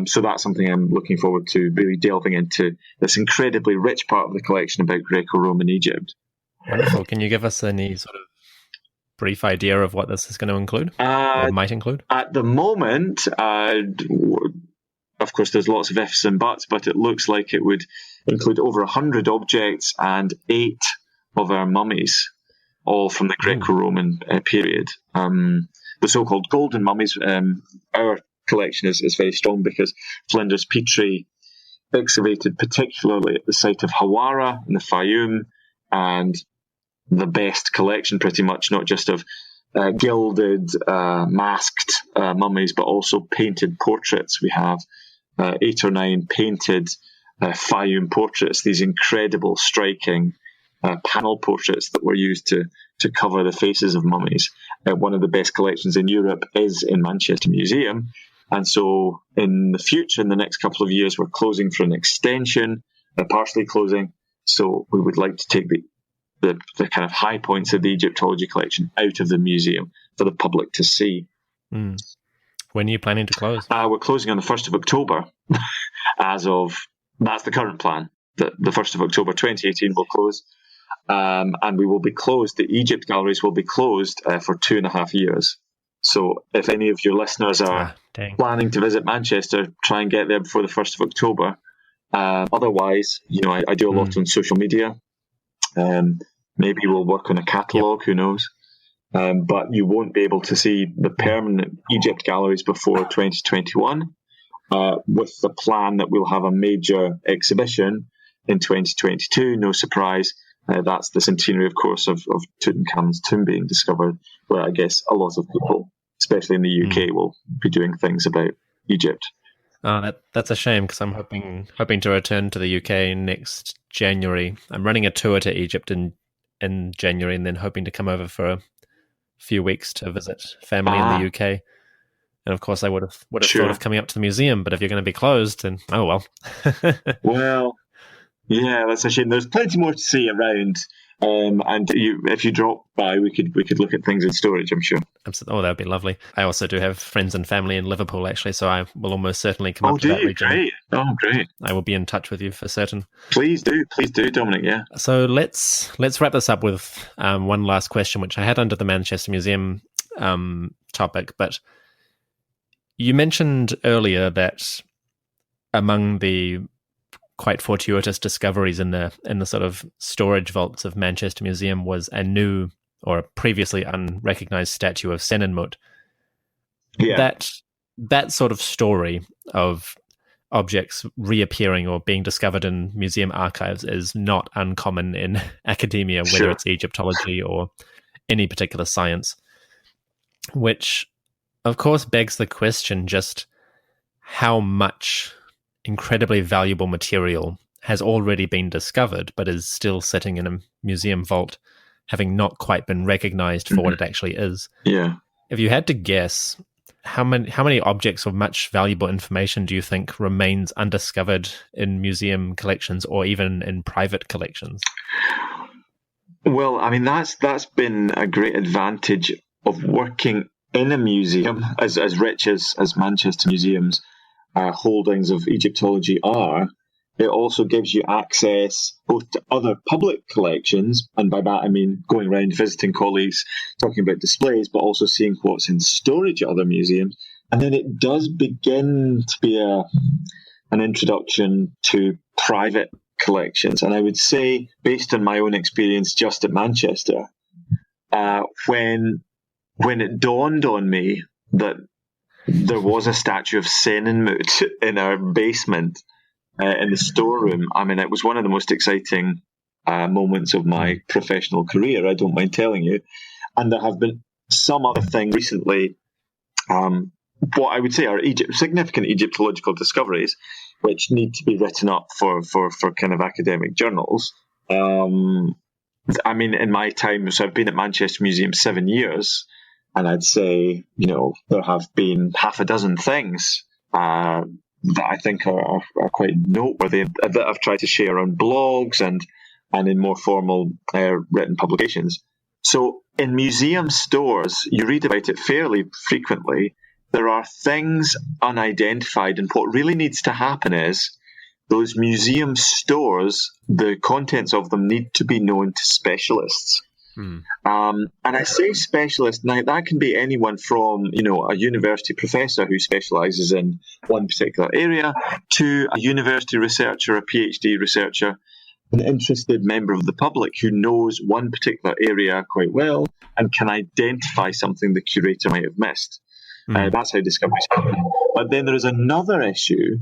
So that's something I'm looking forward to, really delving into this incredibly rich part of the collection about Greco-Roman Egypt. Wonderful. Can you give us any sort of brief idea of what this is going to include or might include? At the moment, of course, there's lots of ifs and buts, but it looks like it would include over 100 objects and 8 of our mummies, all from the Greco-Roman period. The so-called golden mummies, our collection is very strong because Flinders Petrie excavated particularly at the site of Hawara in the Fayum, and the best collection pretty much, not just of gilded, masked mummies, but also painted portraits. We have 8 or 9 painted Fayum portraits, these incredible, striking panel portraits that were used to cover the faces of mummies. One of the best collections in Europe is in Manchester Museum. And so in the future, in the next couple of years, we're closing for an extension, partially closing. So we would like to take the kind of high points of the Egyptology collection out of the museum for the public to see. When are you planning to close? We're closing on the 1st of October. That's the current plan. The 1st of October 2018 will close. And we will be closed. The Egypt galleries will be closed for 2.5 years. So if any of your listeners are planning to visit Manchester, try and get there before the 1st of October. Otherwise, I do a lot on social media. Maybe we'll work on a catalogue, who knows. But you won't be able to see the permanent Egypt galleries before 2021, with the plan that we'll have a major exhibition in 2022, no surprise, That's the centenary, of course, of Tutankhamun's tomb being discovered, where I guess a lot of people, especially in the UK, will be doing things about Egypt. That's a shame, because I'm hoping to return to the UK next January. I'm running a tour to Egypt in January, and then hoping to come over for a few weeks to visit family in the UK. And of course, I would have thought of coming up to the museum, but if you're going to be closed, then oh well. Well, yeah, that's a shame. There's plenty more to see around, and if you drop by, we could look at things in storage, I'm sure. Oh, that would be lovely. I also do have friends and family in Liverpool, actually, so I will almost certainly come up to that region. Great. Oh, great. I will be in touch with you for certain. Please do, Dominic, yeah. So let's wrap this up with one last question, which I had under the Manchester Museum topic, but you mentioned earlier that among the quite fortuitous discoveries in the sort of storage vaults of Manchester Museum was a new or a previously unrecognized statue of Senenmut. Yeah. That sort of story of objects reappearing or being discovered in museum archives is not uncommon in academia, whether it's Egyptology or any particular science, which of course begs the question just how much incredibly valuable material has already been discovered but is still sitting in a museum vault, having not quite been recognized for what it actually is. Yeah. If you had to guess, how many objects of much valuable information do you think remains undiscovered in museum collections or even in private collections? Well, I mean, that's been a great advantage of working in a museum, as rich as Manchester Museum's holdings of Egyptology are. It also gives you access both to other public collections, and by that I mean going around visiting colleagues, talking about displays, but also seeing what's in storage at other museums. And then it does begin to be an introduction to private collections. And I would say, based on my own experience just at Manchester, when it dawned on me that there was a statue of Senenmut in our basement, in the storeroom, I mean, it was one of the most exciting moments of my professional career, I don't mind telling you. And there have been some other things recently, what I would say are significant Egyptological discoveries, which need to be written up for kind of academic journals. I mean, in my time, so I've been at Manchester Museum 7 years, and I'd say, there have been half a dozen things that I think are quite noteworthy, that I've tried to share on blogs and in more formal written publications. So in museum stores, you read about it fairly frequently. There are things unidentified, and what really needs to happen is those museum stores, the contents of them need to be known to specialists. And I say specialist, now that can be anyone from, a university professor who specialises in one particular area to a university researcher, a PhD researcher, an interested member of the public who knows one particular area quite well and can identify something the curator might have missed. That's how discoveries happen. But then there is another issue,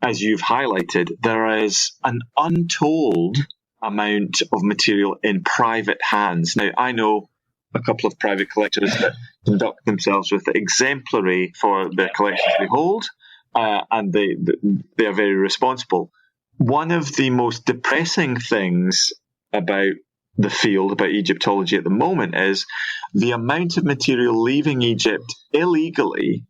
as you've highlighted. There is an untold amount of material in private hands. Now, I know a couple of private collectors that conduct themselves with exemplary for the collections they hold, and they are very responsible. One of the most depressing things about the field, about Egyptology at the moment, is the amount of material leaving Egypt illegally,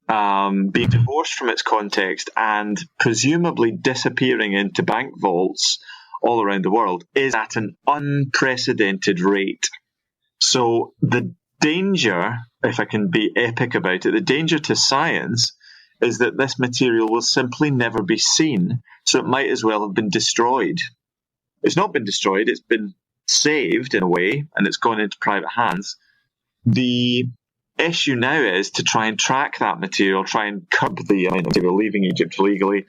being divorced from its context and presumably disappearing into bank vaults all around the world, is at an unprecedented rate. So the danger, if I can be epic about it, the danger to science is that this material will simply never be seen, so it might as well have been destroyed. It's not been destroyed, it's been saved in a way, and it's gone into private hands. The issue now is to try and track that material, try and curb the amount of material leaving Egypt illegally,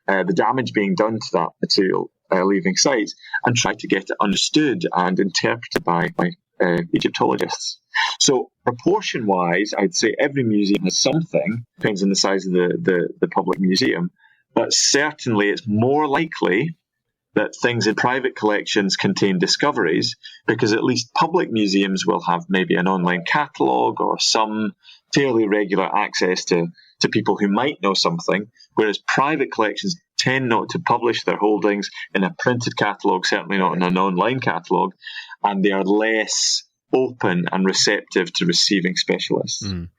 the damage being done to that material leaving sites, and try to get it understood and interpreted by Egyptologists. So proportion-wise, I'd say every museum has something, depends on the size of the public museum, but certainly it's more likely that things in private collections contain discoveries, because at least public museums will have maybe an online catalogue or some fairly regular access to people who might know something, whereas private collections tend not to publish their holdings in a printed catalogue, certainly not in an online catalogue, and they are less open and receptive to receiving specialists. Mm.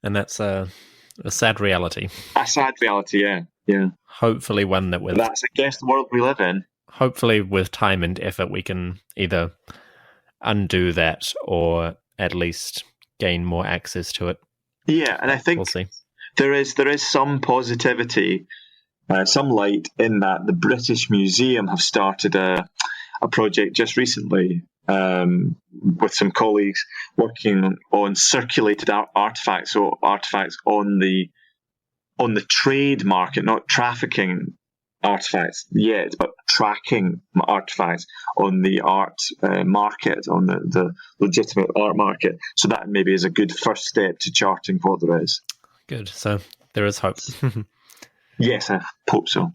And that's a sad reality. A sad reality, yeah. Hopefully one that that's, I guess, the world we live in. Hopefully with time and effort we can either undo that or at least gain more access to it. Yeah, and I think we'll see. There is some positivity, some light in that the British Museum have started a project just recently with some colleagues working on circulated artifacts, so artifacts on the trade market, not trafficking artifacts yet, but tracking artifacts on the art market, on the legitimate art market. So that maybe is a good first step to charting what there is. Good. So there is hope. Yes, I hope so.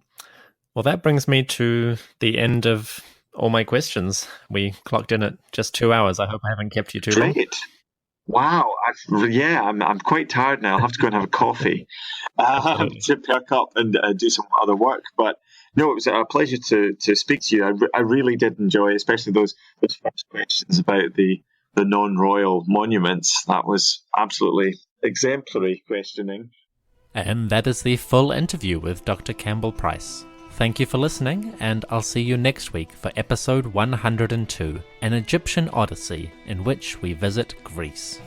Well, that brings me to the end of all my questions. We clocked in at just 2 hours. I hope I haven't kept you too long. Great. Wow. I'm quite tired now. I'll have to go and have a coffee to perk up and do some other work. But no, it was a pleasure to speak to you. I really did enjoy, especially those first questions about the non-royal monuments. That was absolutely exemplary questioning. And that is the full interview with Dr. Campbell Price. Thank you for listening, and I'll see you next week for episode 102, An Egyptian Odyssey, in which we visit Greece.